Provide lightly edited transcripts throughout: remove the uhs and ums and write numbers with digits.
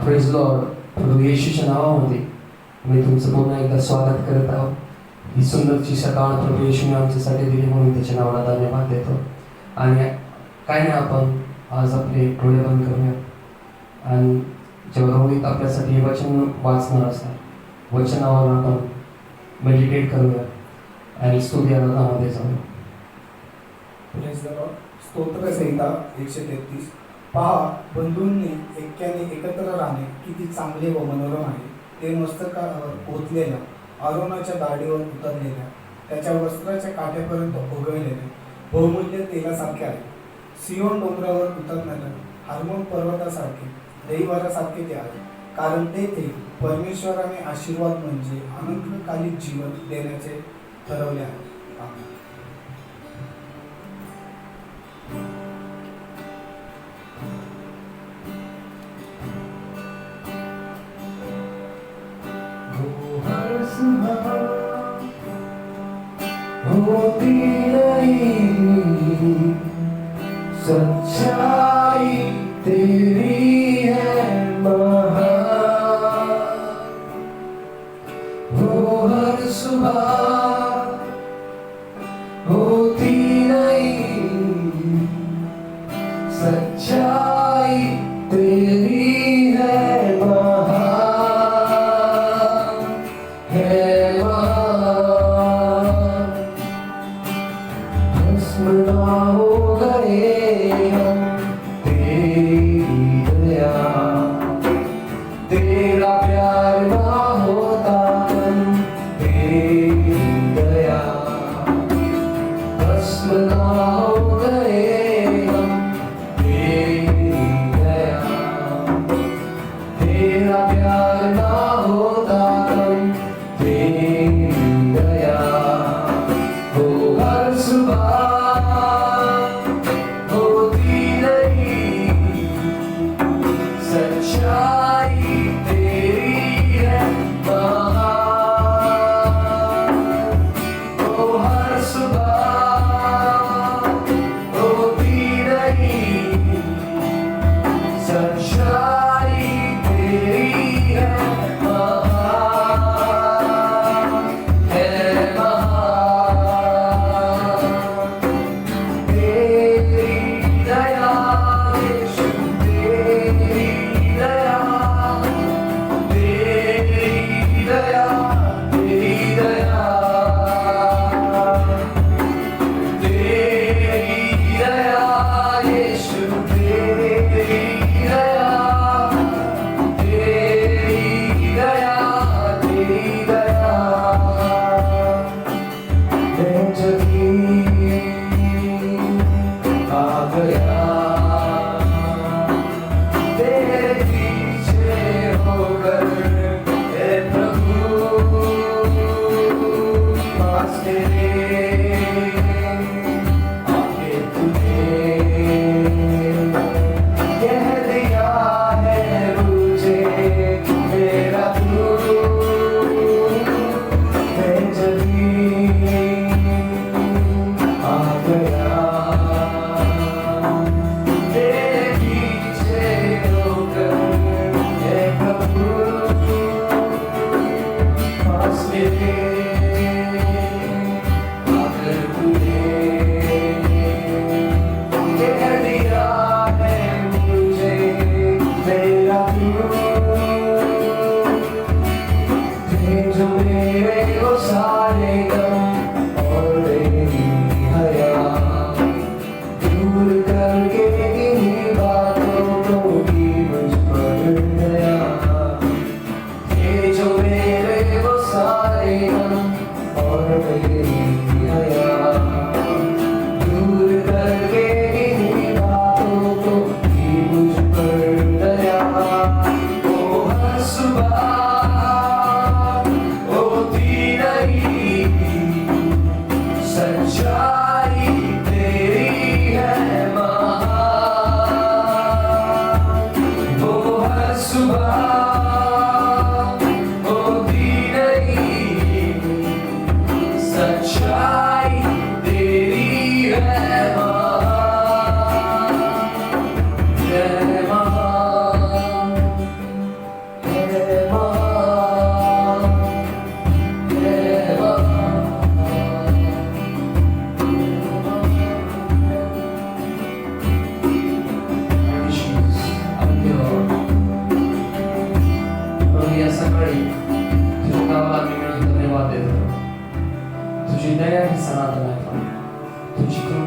Praise Lord. प्रभू येशूच्या नावामध्ये मी तुमचं पुन्हा एकदा स्वागत करत आहोत. ही सुंदरची सकाळ प्रभू येशूने आमच्यासाठी दिली म्हणून त्याच्या नावाला धन्यवाद देतो. आणि काय नाही, आपण आज आपले डोळे बंद करूया आणि जेव्हा रोहित आपल्यासाठी हे वचन वाचणार असणार वचनावर आपण मेडिटेट करूया आणि स्तुती आराधनामध्ये जाऊया. Praise the lord. स्तोत्रसंहिता 133. पहा, बंधूंनी ऐक्याने एकत्र राहणे किती चांगले व मनोरम आहे. ते मस्तकावर ओतलेल्या आरोनाच्या दाढीवर उतरलेल्या त्याच्या वस्त्राच्या काठ्यापर्यंत ओघळलेले बहुमूल्य तेलासारखे आहे. सियोन डोंगरावर उतरणाऱ्या हार्मोन पर्वतासारखे दैवारासारखे ते आहे, कारण तेथे परमेश्वराने आशीर्वाद म्हणजे अनंतकालिक जीवन देण्याचे ठरवले आहे. आमेन. होती नहीं सच्चाई तेरी है महान, वो हर सुबह होती नहीं सच्चाई तेरी है महान, है महान. भस्म हो गए हम तेरी दया, तेरा प्यार ना होता हम तेरी दया. भस्म हो गए हम तेरी दया, तेरा प्यार ना होता हम तेरी दया. वो हर सुबह होती नहीं सच्चाई तेरी है महान. वो हर सुबह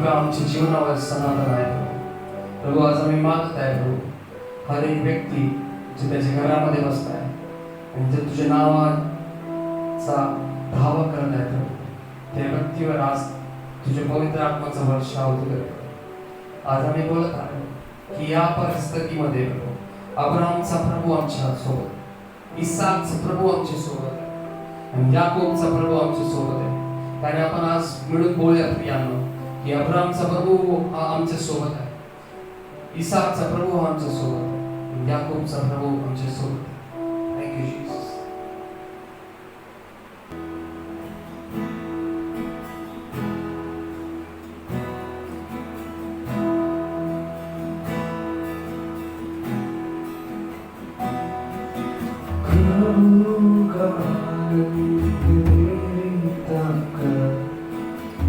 कृपा आमच्या जीवनावर सनातन आहे प्रभू. आज आम्ही मागत आहे प्रभू, हर एक व्यक्ती जे त्याच्या घरामध्ये बसत आहे आणि जे तुझ्या नावाचा धावा करत आहे प्रभू, त्या व्यक्तीवर आज तुझ्या पवित्र आत्माचा वर्षाव होतो प्रभू. आज आम्ही बोलत आहे की या परिस्थितीमध्ये प्रभू अब्राहमचा प्रभू आमच्या सोबत, इसाकचा प्रभू आमच्या सोबत आहे आणि याकोबचा प्रभू आमच्या सोबत आहे. कारण आपण आज मिळून बोलूया प्रियांनो की अब्राहमचा प्रभू हा आमच्या सोबत आहे, इसाकचा प्रभू हा आमच्या सोबत आहे, याकोबचा प्रभू आमच्या सोबत आहे. Thank you Jesus.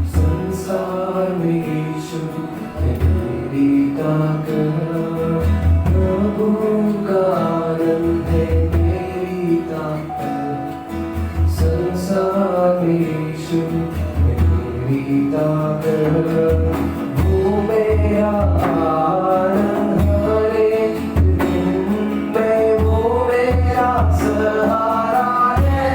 संसार में यीशु है मेरी ताकत, प्रभु का आनंद है मेरी ताकत. संसार में यीशु है मेरी ताकत, वो मेरा आनंद हर एक दिन में, वो मेरा सहारा है,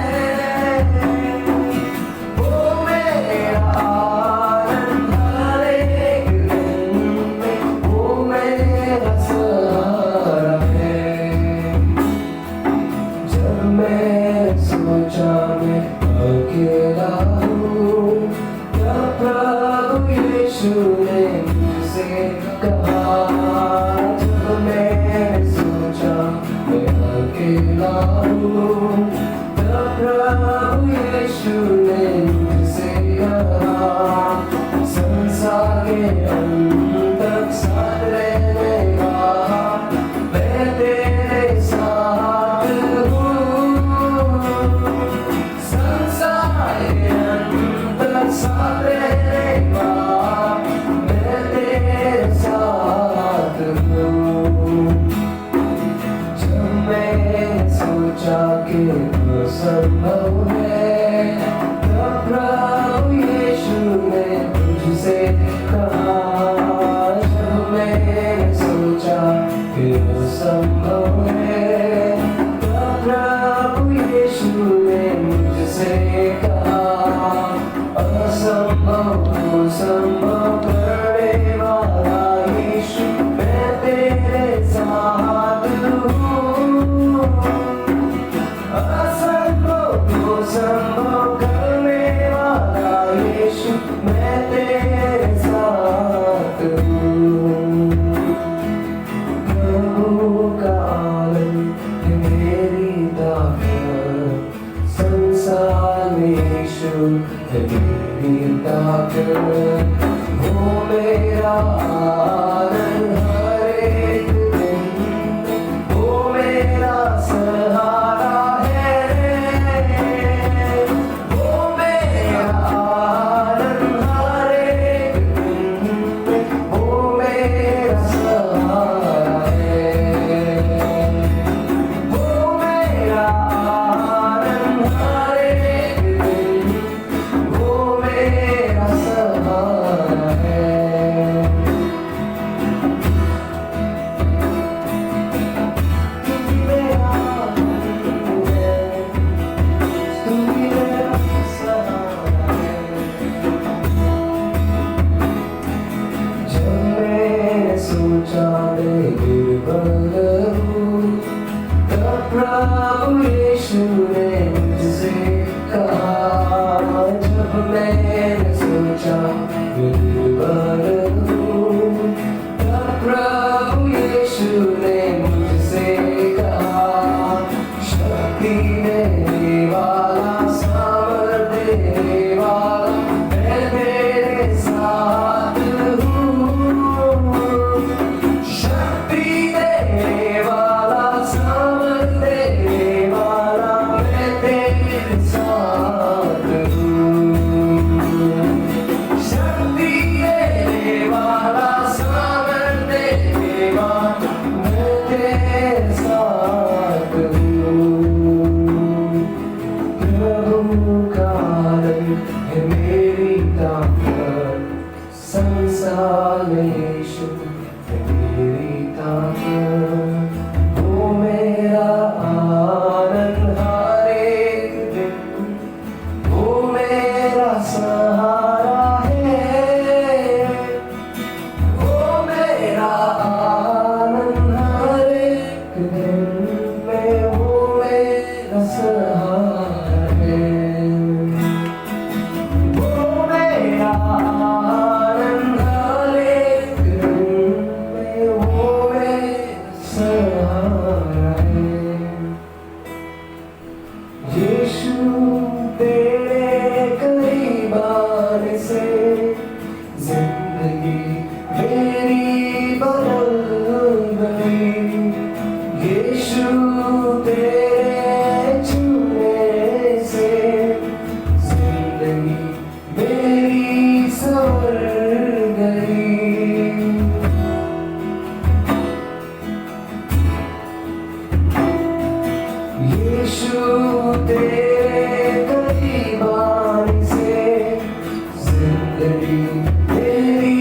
वो मेरा आनंद हर एक दिन में, वो मेरा सहारा है. जब मैं सोचा मैं अकेला हूँ, तब प्रभु यीशु ने मुझसे कहा. जब मैं सोचा मैं अकेला हूँ, तब प्रभु यीशु ने मुझसे कहा. संसार के अंत तक साथ रहने का मैं तेरे साथ हूँ. संसार के अंत तक साथ रहने का मैं तेरे साथ हूँ. जब मैं सोचा कि असंभव है, तब प्रभु यीशु ने मुझसे कहा. जब मैं सोचा कि असंभव है, तब प्रभु यीशु ने मुझसे कहा. असंभव को संभव करने वाला यीशु, मैं तेरे साथ हूँ. असंभव को संभव करने वाला यीशु, मैं तेरे साथ इंसान यीशु तेरी ताकत, वो मेरा आनंद हर एक दिन, वो मेरा सहारा है, वो मेरा आनंद हर एक दिन में, वो मेरा सहारा है, वो मेरा आनंद हर एक दिन में, वो मेरा सहारा है। यीशु तेरे करीब आने से जिंदगी मेरी बदल गई, यीशु तेरे छूने से जिंदगी मेरी संवर गई। यीशु तेरे करीब आने से जिंदगी मेरी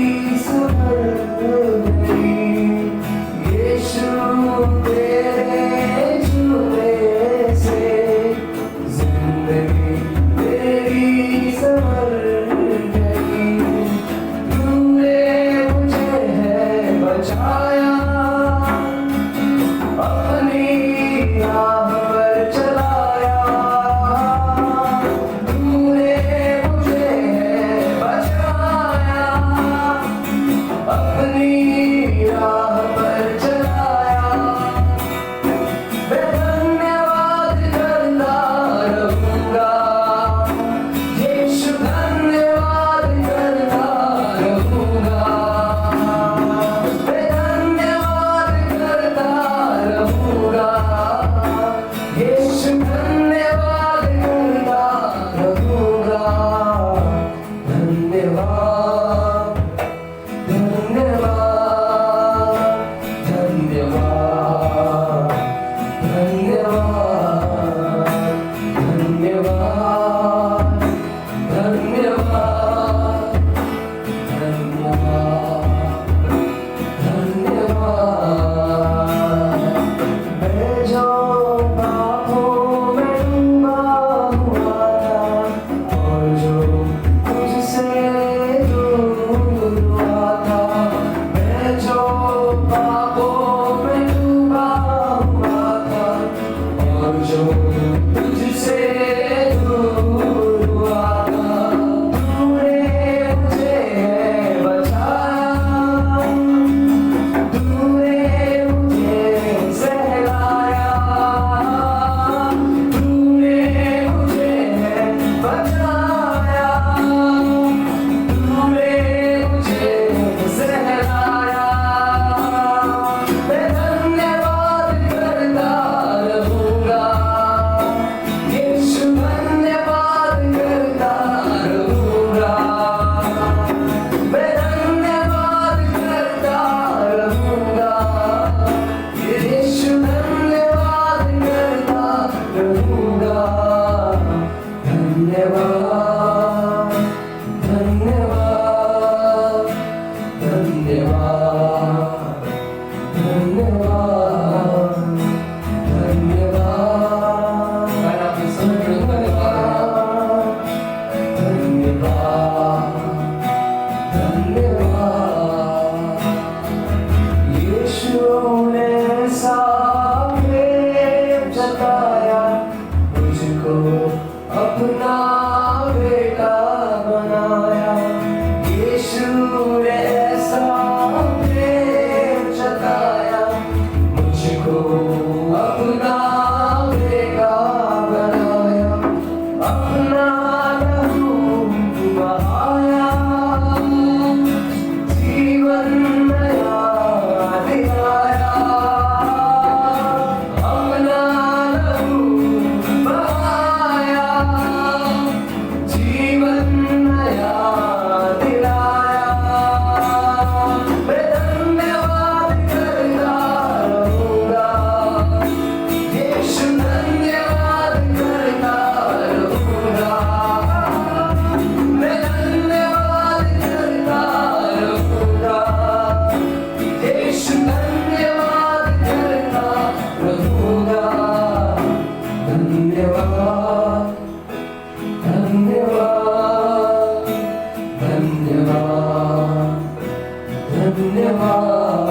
धन्यवाद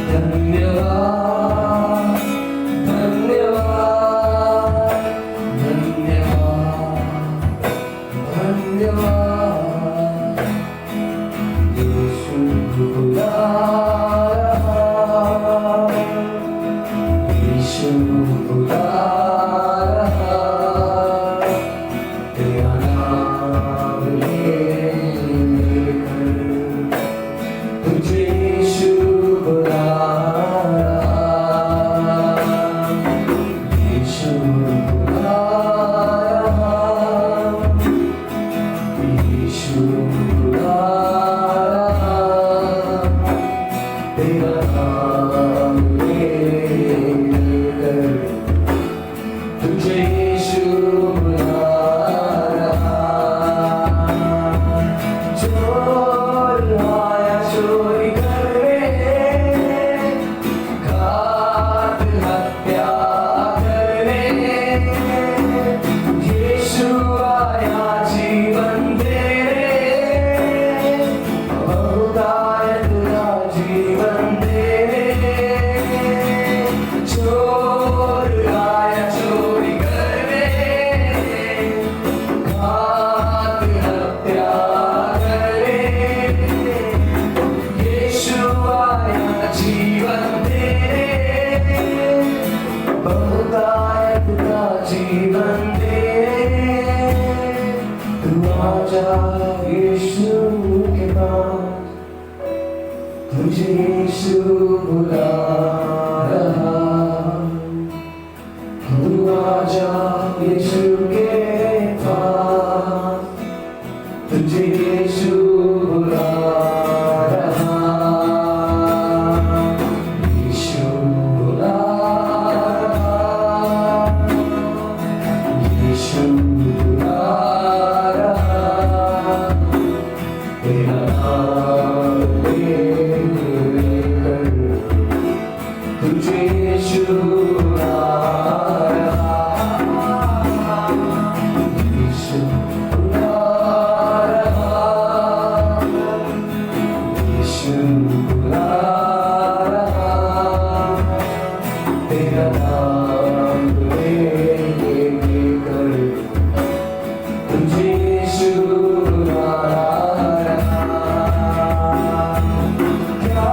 धन्यवाद धन्यवाद धन्यवाद धन्यवाद यीशु बुला रहा यीशु बुला रहा तेरा नाम लेकर तुझे यीशु बुला रहा यीशु बुला रहा यीशु बुला रहा तेरा नाम लेकर तुझे यीशु बुला रहा चोर आया चोरी करने घात हत्या करने यीशु आया जीवन देने बहुतायत का जीवन देने चोर आया चोरी करने घात हत्या करने यीशु आया जीवन देने बहुतायत का जीवन देने तू आजा यीशु के पास तुझे यीशु बुला रहा तू आजा यीशु के पास तुझे यीशु बुला रहा यीशु बुला रहा यीशु बुला रहा तेरा नाम लेकर तुझे यीशु बुला रहा यीशु बुला रहा यीशु बुला रहा तेरा नाम लेकर तुझे यीशु बुला रहा क्या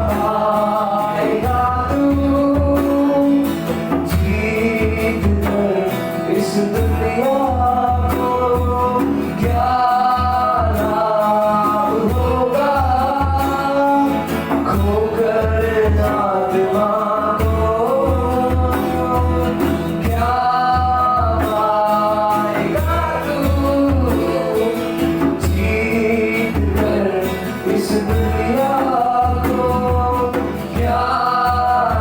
पाएगा तू जीत कर इस दुनिया को क्या लाभ होगा खोकर आत्मा को क्या पाएगा तू जीत कर इस दुनिया को क्या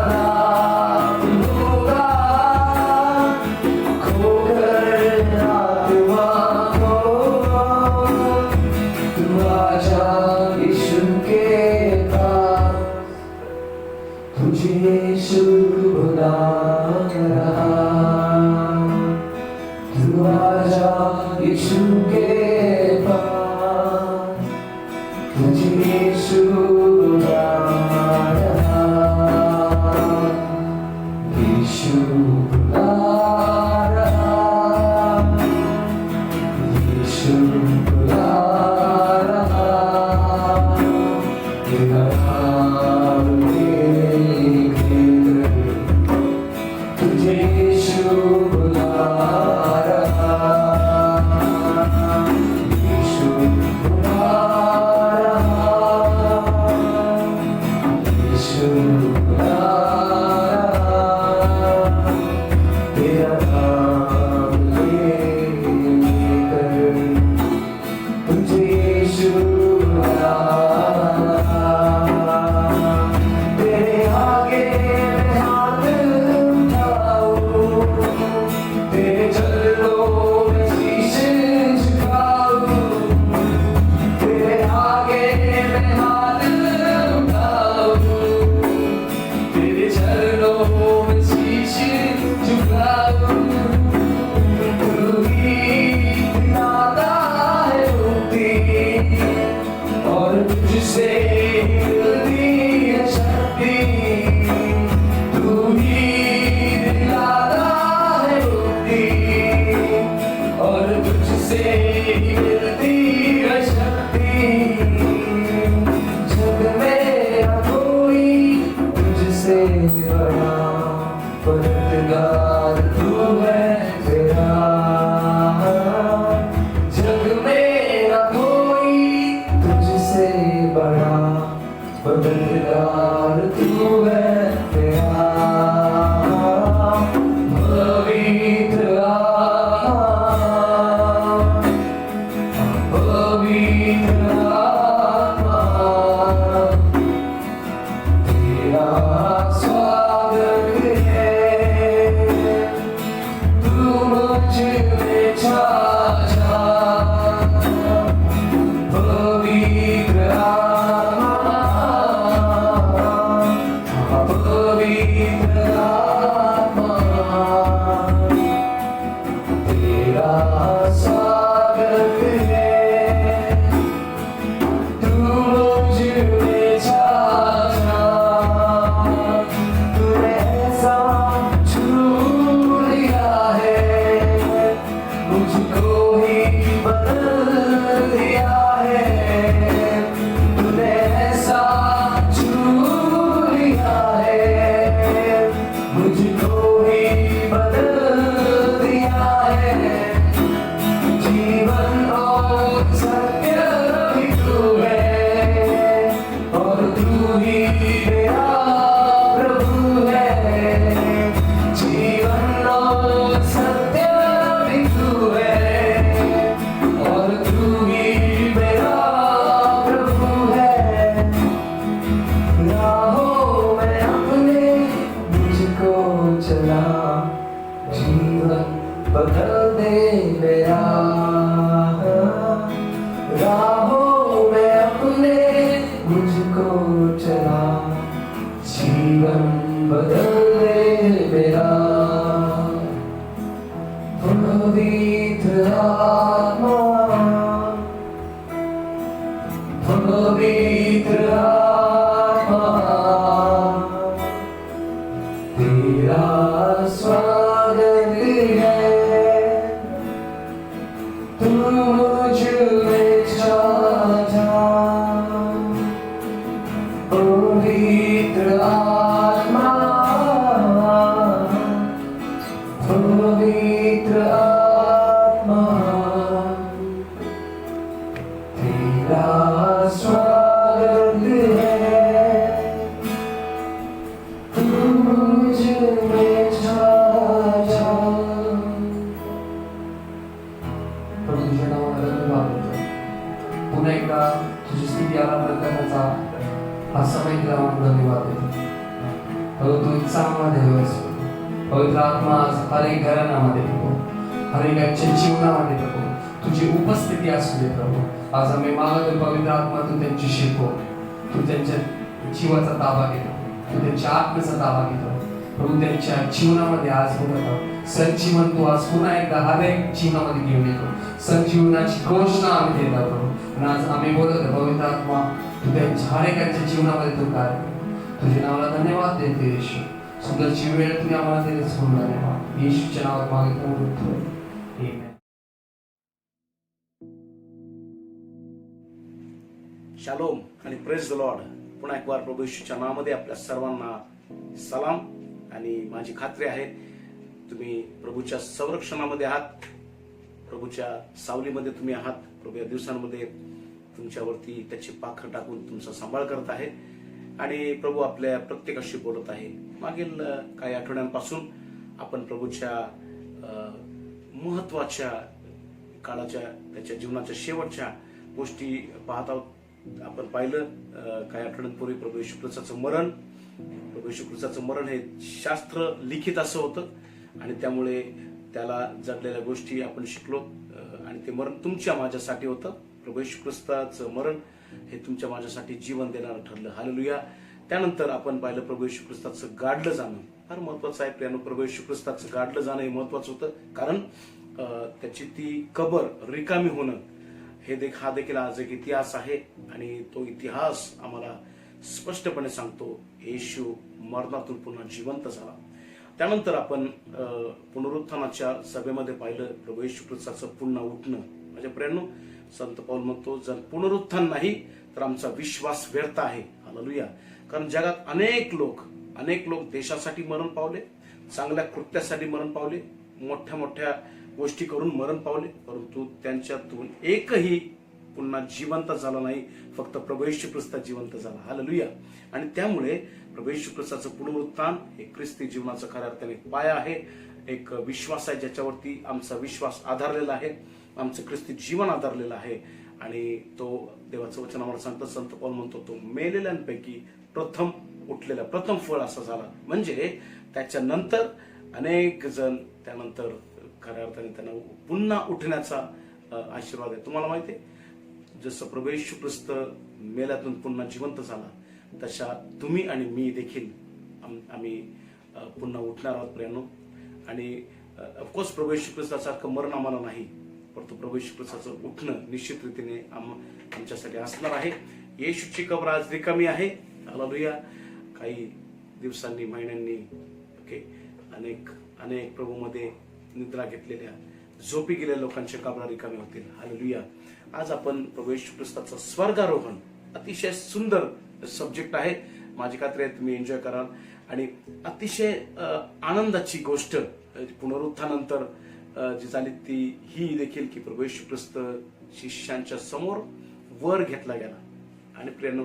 लाभ होगा खोकर आत्मा को तू आजा यीशु के पास तुझे यीशु बुला रहा तू आजा यीशु के पास तुझे यीशु बुला रहा यीशु बुला रहा यीशु बुला रहा तेरा नाम लेकर तुझे यीशु बुला रहा यीशु बुला रहा यीशु बुला रहा तेरा नाम लेकर तुझे यीशु बुला रहा तुझसे मिलती है शक्ति, तू ही दिलाता है मुक्ति, और तुझसे मिलती है शक्ति। जग में न कोई तुझसे बड़ा, मददगार तू है तेरा। जग में न कोई तुझसे बड़ा, मददगार तू है तेरा। पवित्र आत्मा, तेरा स्वागत है, तू मुझ में छा जा। पवित्र आत्मा, पवित्र आत्मा, तेरा स्वागत है, तू मुझ में छा जा। तूने ऐसा छू लिया है, मुझको ही बदल दिया है। तूने ऐसा छू लिया है, मुझको ही बदल दिया है। जीवन और सत्य भी तू है, और तू ही मेरा प्रभु है। जीवन और सत्य भी तू है, और तू ही मेरा प्रभु है। राहों में अपने मुझको चला, जीवन बदल दे मेरा। राहों में अपने मुझको चला, जीवन बदल दे मेरा। पवित्र आत्मा, पवित्र आत्मा, तेरा स्वागत है, तू मुझ में छा जा। पवित्र आत्मा, पवित्र आत्मा, तेरा स्वागत है, तू मुझ में छा जा। प्रभू तुझ्या नावाला धन्यवाद देतो. पुन्हा एकदा तुझी स्तुती आराधना करण्याचा हा समय दिला म्हणून धन्यवाद देतो. प्रभू तू उत्साहामध्ये आहेस. पवित्र आत्मा आज हर एक घराण्यामध्ये प्रभू, हर एकाच्या जीवनामध्ये प्रभू तुझी उपस्थिती असू दे प्रभू. आज आम्ही मागतो पवित्र आत्मा तू त्यांची शिकव, तू त्यांच्या जीवाचा ताबा घे, तू त्यांच्या आत्म्याचा ताबा घेतो प्रभू. त्यांच्या जीवनामध्ये आज बोलत संजीवन तू आज पुन्हा एकदा हर एक जीवनामध्ये घेऊन येतो. संजीवनाची घोषणा आम्ही देत आहोत. आणि आज आम्ही बोलत पवित्र आत्मा तू त्यांच्या हर एकाच्या जीवनामध्ये तू कार्य कर. तुझ्या नावाला धन्यवाद देते येशू. सुंदरची वेळ तुम्ही आम्हाला दिलीच म्हणून धन्यवाद. येशूच्या नावात मागितलं म्हणून आमेन. शालोम आणि प्रेज द लॉर्ड. पुन्हा एक बार प्रभू येशूच्या नावामध्ये आपल्या सर्वांना सलाम. आणि माझी खात्री आहे तुम्ही प्रभूच्या संरक्षणामध्ये आहात, प्रभूच्या सावलीमध्ये तुम्ही आहात. प्रभू या दिवसांमध्ये तुमच्यावरती त्याची पाखर टाकून तुमचा सांभाळ करत आहे आणि प्रभू आपल्या प्रत्येकाशी बोलत आहे. मागील काही आठवड्यांपासून आपण प्रभूच्या महत्वाच्या काळाच्या त्याच्या जीवनाच्या शेवटच्या गोष्टी पाहत आहोत. आपण पाहिलं काही आठवड्यांपूर्वी प्रभू येशू ख्रिस्ताचं मरण. प्रभू येशू ख्रिस्ताचं मरण हे शास्त्र लिखित असं होतं आणि त्यामुळे त्याला जडलेल्या गोष्टी आपण शिकलो आणि ते मरण तुमच्या माझ्यासाठी होतं. प्रभू येशू ख्रिस्ताचं मरण हे तुमच्या माझ्यासाठी जीवन देणारं ठरलं. हालेलुया. त्यानंतर आपण पाहिलं प्रभू येशू ख्रिस्ताचं गाडलं जाणं फार महत्वाचं आहे. प्रियानो, प्रभू येशू ख्रिस्ताचं गाडलं जाणं हे महत्वाचं होतं कारण त्याची ती कबर रिकामी होणं हा देखील आज एक इतिहास आहे आणि तो इतिहास आम्हाला स्पष्टपणे सांगतो, येशू मरणातून पुन्हा जिवंत झाला. त्यानंतर आपण पुनरुत्थानाच्या सभेमध्ये पाहिलं प्रभू येशू ख्रिस्ताचं पुन्हा उठणं. माझ्या प्रियांनो, संत पौल म्हणतो, जर पुनरुत्थान नाही तर आमचा विश्वास व्यर्थ आहे. हालेलुया. कारण जगात अनेक लोक देशासाठी मरण पावले, चांगल्या कृत्यासाठी मरण पावले, मोठ्या मोठ्या गोष्टी करून मरण पावले, परंतु त्यांच्यातून एकही पुन्हा जिवंत झाला नाही. फक्त प्रभू येशू ख्रिस्त जिवंत झाला. हालेलुया. आणि त्यामुळे प्रभू येशू ख्रिस्ताचं पुनरुत्थान हे ख्रिस्ती जीवनाचा खऱ्या अर्थाने पाया आहे, एक विश्वास आहे ज्याच्यावरती आमचा विश्वास आधारलेला आहे, आमचं ख्रिस्ती जीवन आधारलेलं आहे. आणि तो देवाचं वचन आम्हाला सांगतं, संत पौल म्हणतो, तो मेलेल्यांपैकी प्रथम उठलेला, प्रथम फळ असा झाला. म्हणजे त्याच्यानंतर अनेक जण त्यानंतर खऱ्या अर्थाने त्यांना पुन्हा उठण्याचा आशीर्वाद आहे. तुम्हाला माहिती आहे, जसं प्रभू येशू ख्रिस्त मेल्यातून पुन्हा जिवंत झाला, तशा तुम्ही आणि मी देखील आम्ही पुन्हा उठणार आहोत प्रियांनो. आणि ऑफकोर्स प्रभू येशू ख्रिस्तासारखं मरण आम्हाला नाही, परंतु प्रभू येशू ख्रिस्ताचं उठणं निश्चित रीतीने आमच्यासाठी असणार आहे. येशूची कबर आज रिकामी आहे. हालेलुया. काही दिवसांनी, महिन्यांनी अनेक प्रभूमध्ये निद्रा घेतलेल्या, झोपी गेलेल्या लोकांच्या कबरा रिकामी होतील. हालेलुया. आज आपण प्रभू येशू ख्रिस्ताचं स्वर्गारोहण, अतिशय सुंदर सब्जेक्ट आहे. माझी खात्री आहे तुम्ही एन्जॉय कराल. आणि अतिशय आनंदाची गोष्ट पुनरुत्थानानंतर जी झाली ती ही देखील की प्रभू येशू ख्रिस्त शिष्यांच्या समोर वर घेतला गेला. आणि प्रियांनो,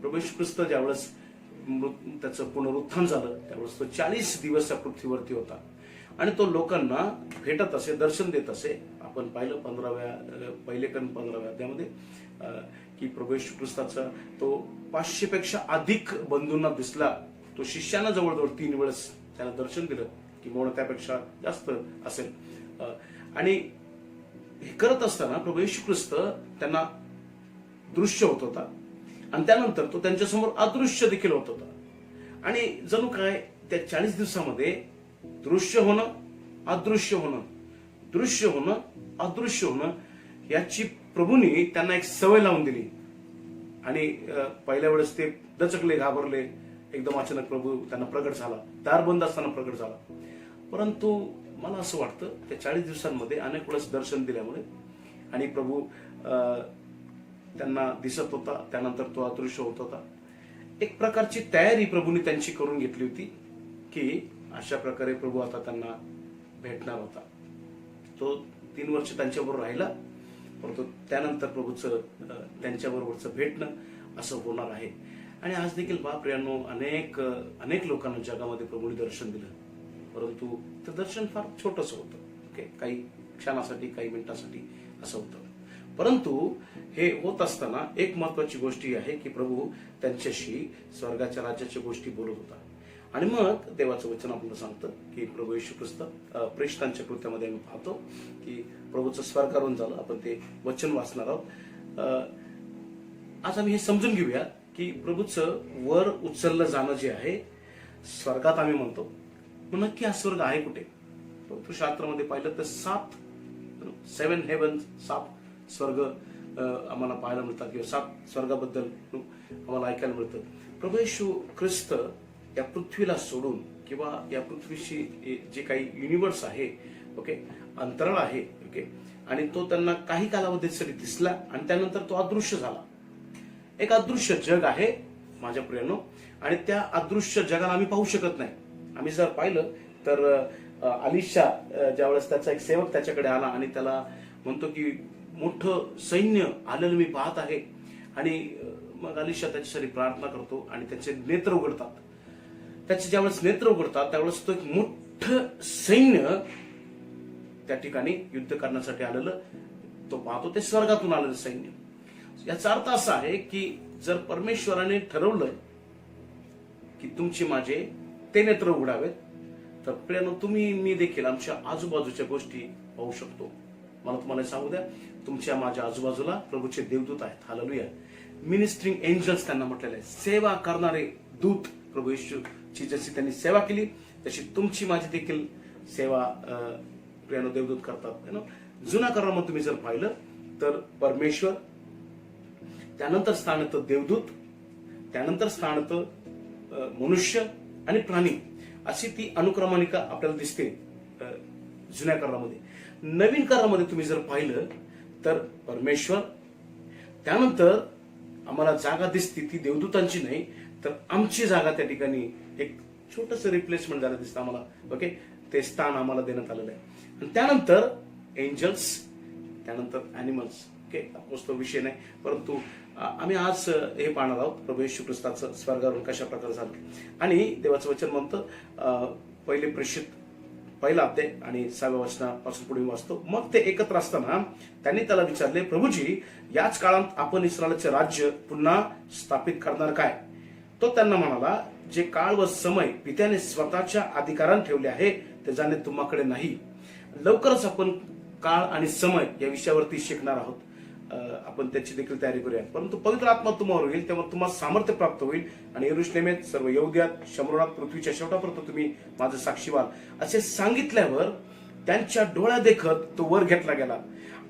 प्रभू येशू ख्रिस्त ज्यावेळेस त्याचं पुनरुत्थान झालं त्यावेळेस तो 40 दिवस या पृथ्वीवरती होता आणि तो लोकांना भेटत असे, दर्शन देत असे. आपण पाहिलं 15व्या अध्यायामध्ये की प्रभू येशू ख्रिस्ताचा तो 500 पेक्षा अधिक बंधूंना दिसला. तो शिष्यांना जवळजवळ 3 वेळेस त्याला दर्शन दिलं, किंवा त्यापेक्षा जास्त असेल. आणि हे करत असताना प्रभू येशू ख्रिस्त त्यांना दृश्य होत होता आणि त्यानंतर तो त्यांच्यासमोर अदृश्य देखील होत होता. आणि जणू काय त्या 40 दिवसामध्ये दृश्य होणं, अदृश्य होणं, दृश्य होणं, अदृश्य होणं याची प्रभूंनी त्यांना एक सवय लावून दिली. आणि पहिल्या वेळेस ते दचकले, घाबरले. एकदम अचानक प्रभू त्यांना प्रगट झाला, दार बंद असताना प्रगट झाला. परंतु मला असं वाटतं त्या 40 दिवसांमध्ये अनेक वेळेस दर्शन दिल्यामुळे आणि प्रभू त्यांना दिसत होता, त्यानंतर तो अदृश्य होत होता. एक प्रकारची तयारी प्रभूंनी त्यांची करून घेतली होती की अशा प्रकारे प्रभू आता त्यांना भेटणार होता. तो 3 वर्ष त्यांच्याबरोबर राहिला, परंतु त्यानंतर प्रभूचं त्यांच्याबरोबरचं भेटणं असं होणार आहे. आणि आज देखील प्रियांनो, अनेक लोकांना जगामध्ये प्रभूंनी दर्शन दिलं, परंतु ते दर्शन फार छोटंसं होतं. काही क्षणासाठी, काही मिनिटासाठी असं होतं. परंतु हे होत असताना एक महत्वाची गोष्ट ही आहे की प्रभू त्यांच्याशी स्वर्गाच्या राज्याच्या गोष्टी बोलत होता. आणि मग देवाचं वचन आपल्याला सांगतं की प्रभू येशू ख्रिस्त प्रेषितांच्या कृत्यामध्ये आम्ही पाहतो की प्रभूचं स्वर्गारोहण झालं. आपण ते वचन वाचणार आहोत. आज आम्ही हे समजून घेऊया की प्रभूचं वर उचललं जाणं जे आहे स्वर्गात आम्ही म्हणतो, मग नक्की हा स्वर्ग आहे कुठे? पवित्र शास्त्रामध्ये पाहिलं तर 7 हेवन, 7 स्वर्ग आम्हाला पाहायला मिळतात किंवा 7 स्वर्गाबद्दल आम्हाला ऐकायला मिळतं. प्रभू येशू ख्रिस्त या पृथ्वीला सोडून किंवा या पृथ्वीशी जे काही युनिव्हर्स आहे, अंतराळ आहे, आणि तो त्यांना काही कालावधीसाठी दिसला आणि त्यानंतर तो अदृश्य झाला. एक अदृश्य जग आहे माझ्या प्रियांनो, आणि त्या अदृश्य जगाला आम्ही पाहू शकत नाही. आम्ही जर पाहिलं तर अलिशा ज्यावेळेस त्याचा एक सेवक त्याच्याकडे आला आणि त्याला म्हणतो की मोठं सैन्य आलेलं मी पाहत आहे. आणि मग अलिशा त्याच्यासाठी प्रार्थना करतो आणि त्याचे नेत्र उघडतात. त्याचे ज्यावेळेस नेत्र उघडतात त्यावेळेस तो एक मोठं सैन्य त्या ठिकाणी युद्ध करण्यासाठी आलेलं तो पाहतो. ते स्वर्गातून आलेलं सैन्य. याचा अर्थ असा आहे की जर परमेश्वराने ठरवलं की तुमची माझे ते नेत्र उघडावेत, तर प्रियांनो तुम्ही मी देखील आमच्या आजूबाजूच्या गोष्टी पाहू शकतो. मला तुम्हाला सांगू द्या, तुमच्या माझ्या आजूबाजूला प्रभूचे देवदूत आहेत. हालेलुया. मिनिस्ट्रिंग एंजल्स त्यांना म्हटलेलं आहे, सेवा करणारे दूत. प्रभू येशूची जशी त्यांनी सेवा केली तशी तुमची माझी देखील सेवा प्रियांनो देवदूत करतात. जुन्या करारामध्ये तुम्ही जर पाहिलं तर परमेश्वर, त्यानंतर स्थान येतं देवदूत, त्यानंतर स्थान येतं मनुष्य आणि प्राणी. अशी ती अनुक्रमणिका आपल्याला दिसते जुन्या करारामध्ये. नवीन करारामध्ये तुम्ही जर पाहिलं तर परमेश्वर, त्यानंतर आम्हाला जागा दिसते ती देवदूतांची नाही तर आमची जागा त्या ठिकाणी एक छोटस रिप्लेसमेंट झालं दिसतं आम्हाला. ओके, ते स्थान आम्हाला देण्यात आलेलं आहे. आणि त्यानंतर एंजल्स, त्यानंतर अॅनिमल्स. ओके, तो विषय नाही, परंतु आम्ही आज हे पाहणार आहोत प्रभू येशू ख्रिस्ताचं स्वर्गारोहण कशा प्रकारे झालं. आणि देवाचं वचन म्हणतं पहिले प्रेषित पहिला अध्याय आणि 6व्या वचनापासून पुढे वाचतो. मग ते एकत्र असताना त्यांनी त्याला विचारले, प्रभूजी, याच काळात आपण इस्रायलचे राज्य पुन्हा स्थापित करणार काय? तो त्यांना म्हणाला, जे काळ व समय पित्याने स्वतःच्या अधिकारात ठेवले आहे ते जाणे तुम्हाकडे नाही. लवकरच आपण काळ आणि समय या विषयावरती शिकणार आहोत. आपण त्याची देखील तयारी करूया. परंतु पवित्र आत्मा तुम्हावर होईल तेव्हा तुम्हाला सामर्थ्य प्राप्त होईल आणि यरुशलेमेत, सर्व यहुद्यात, शमरोनात, पृथ्वीच्या शेवटापर्यंत तुम्ही माझे साक्षी व्हाल. असे सांगितल्यावर त्यांच्या डोळ्या देखत तो वर घेतला गेला.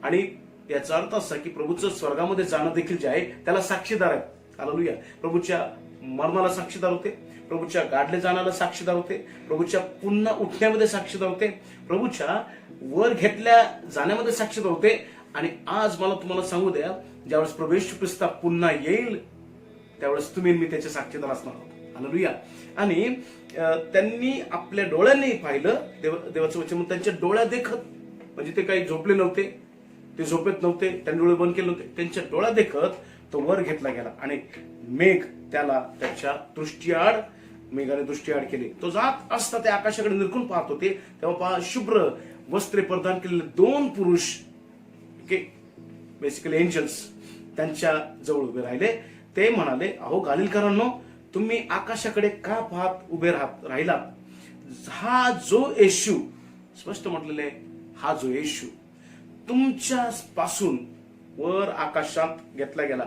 आणि याचा अर्थ असा की प्रभूचं स्वर्गामध्ये जाणं देखील जे आहे त्याला साक्षीदार आहे. हालेलुया. प्रभूच्या मरणाला साक्षीदार होते, प्रभूच्या गाडले जाण्याला साक्षीदार होते, प्रभूच्या पुन्हा उठण्यामध्ये साक्षीदार होते, प्रभूच्या वर घेतल्या जाण्यामध्ये साक्षीदार होते. आणि आज मला तुम्हाला सांगू द्या, ज्यावेळेस प्रभू येशू ख्रिस्त पुन्हा येईल त्यावेळेस तुम्ही मी त्याचे साक्षीदार असणार आहोत. हालेलुया. आणि त्यांनी आपल्या डोळ्यांनी पाहिलं. देवाचं वचन, त्यांच्या डोळ्या देखत, म्हणजे ते काही झोपले नव्हते, ते झोपेत नव्हते, त्यांनी डोळे बंद केले नव्हते, त्यांच्या डोळ्या देखत तो वर घेतला गेला आणि मेघ त्याला त्याच्या दृष्टीआड, मेघाने दृष्टीआड केली. तो जात असता ते आकाशाकडे निरखून पाहत होते, तेव्हा पहा शुभ्र वस्त्रे परिधान केलेले 2 पुरुष, बेसिकली एंजल्स, त्यांच्या जवळ उभे राहिले. ते म्हणाले, अहो गालिलकरांनो, तुम्ही आकाशाकडे का पाहत उभे राहिला? हा जो येशू, स्पष्ट म्हटलेले, हा जो येशू तुमच्या पासून वर आकाशात घेतला गेला.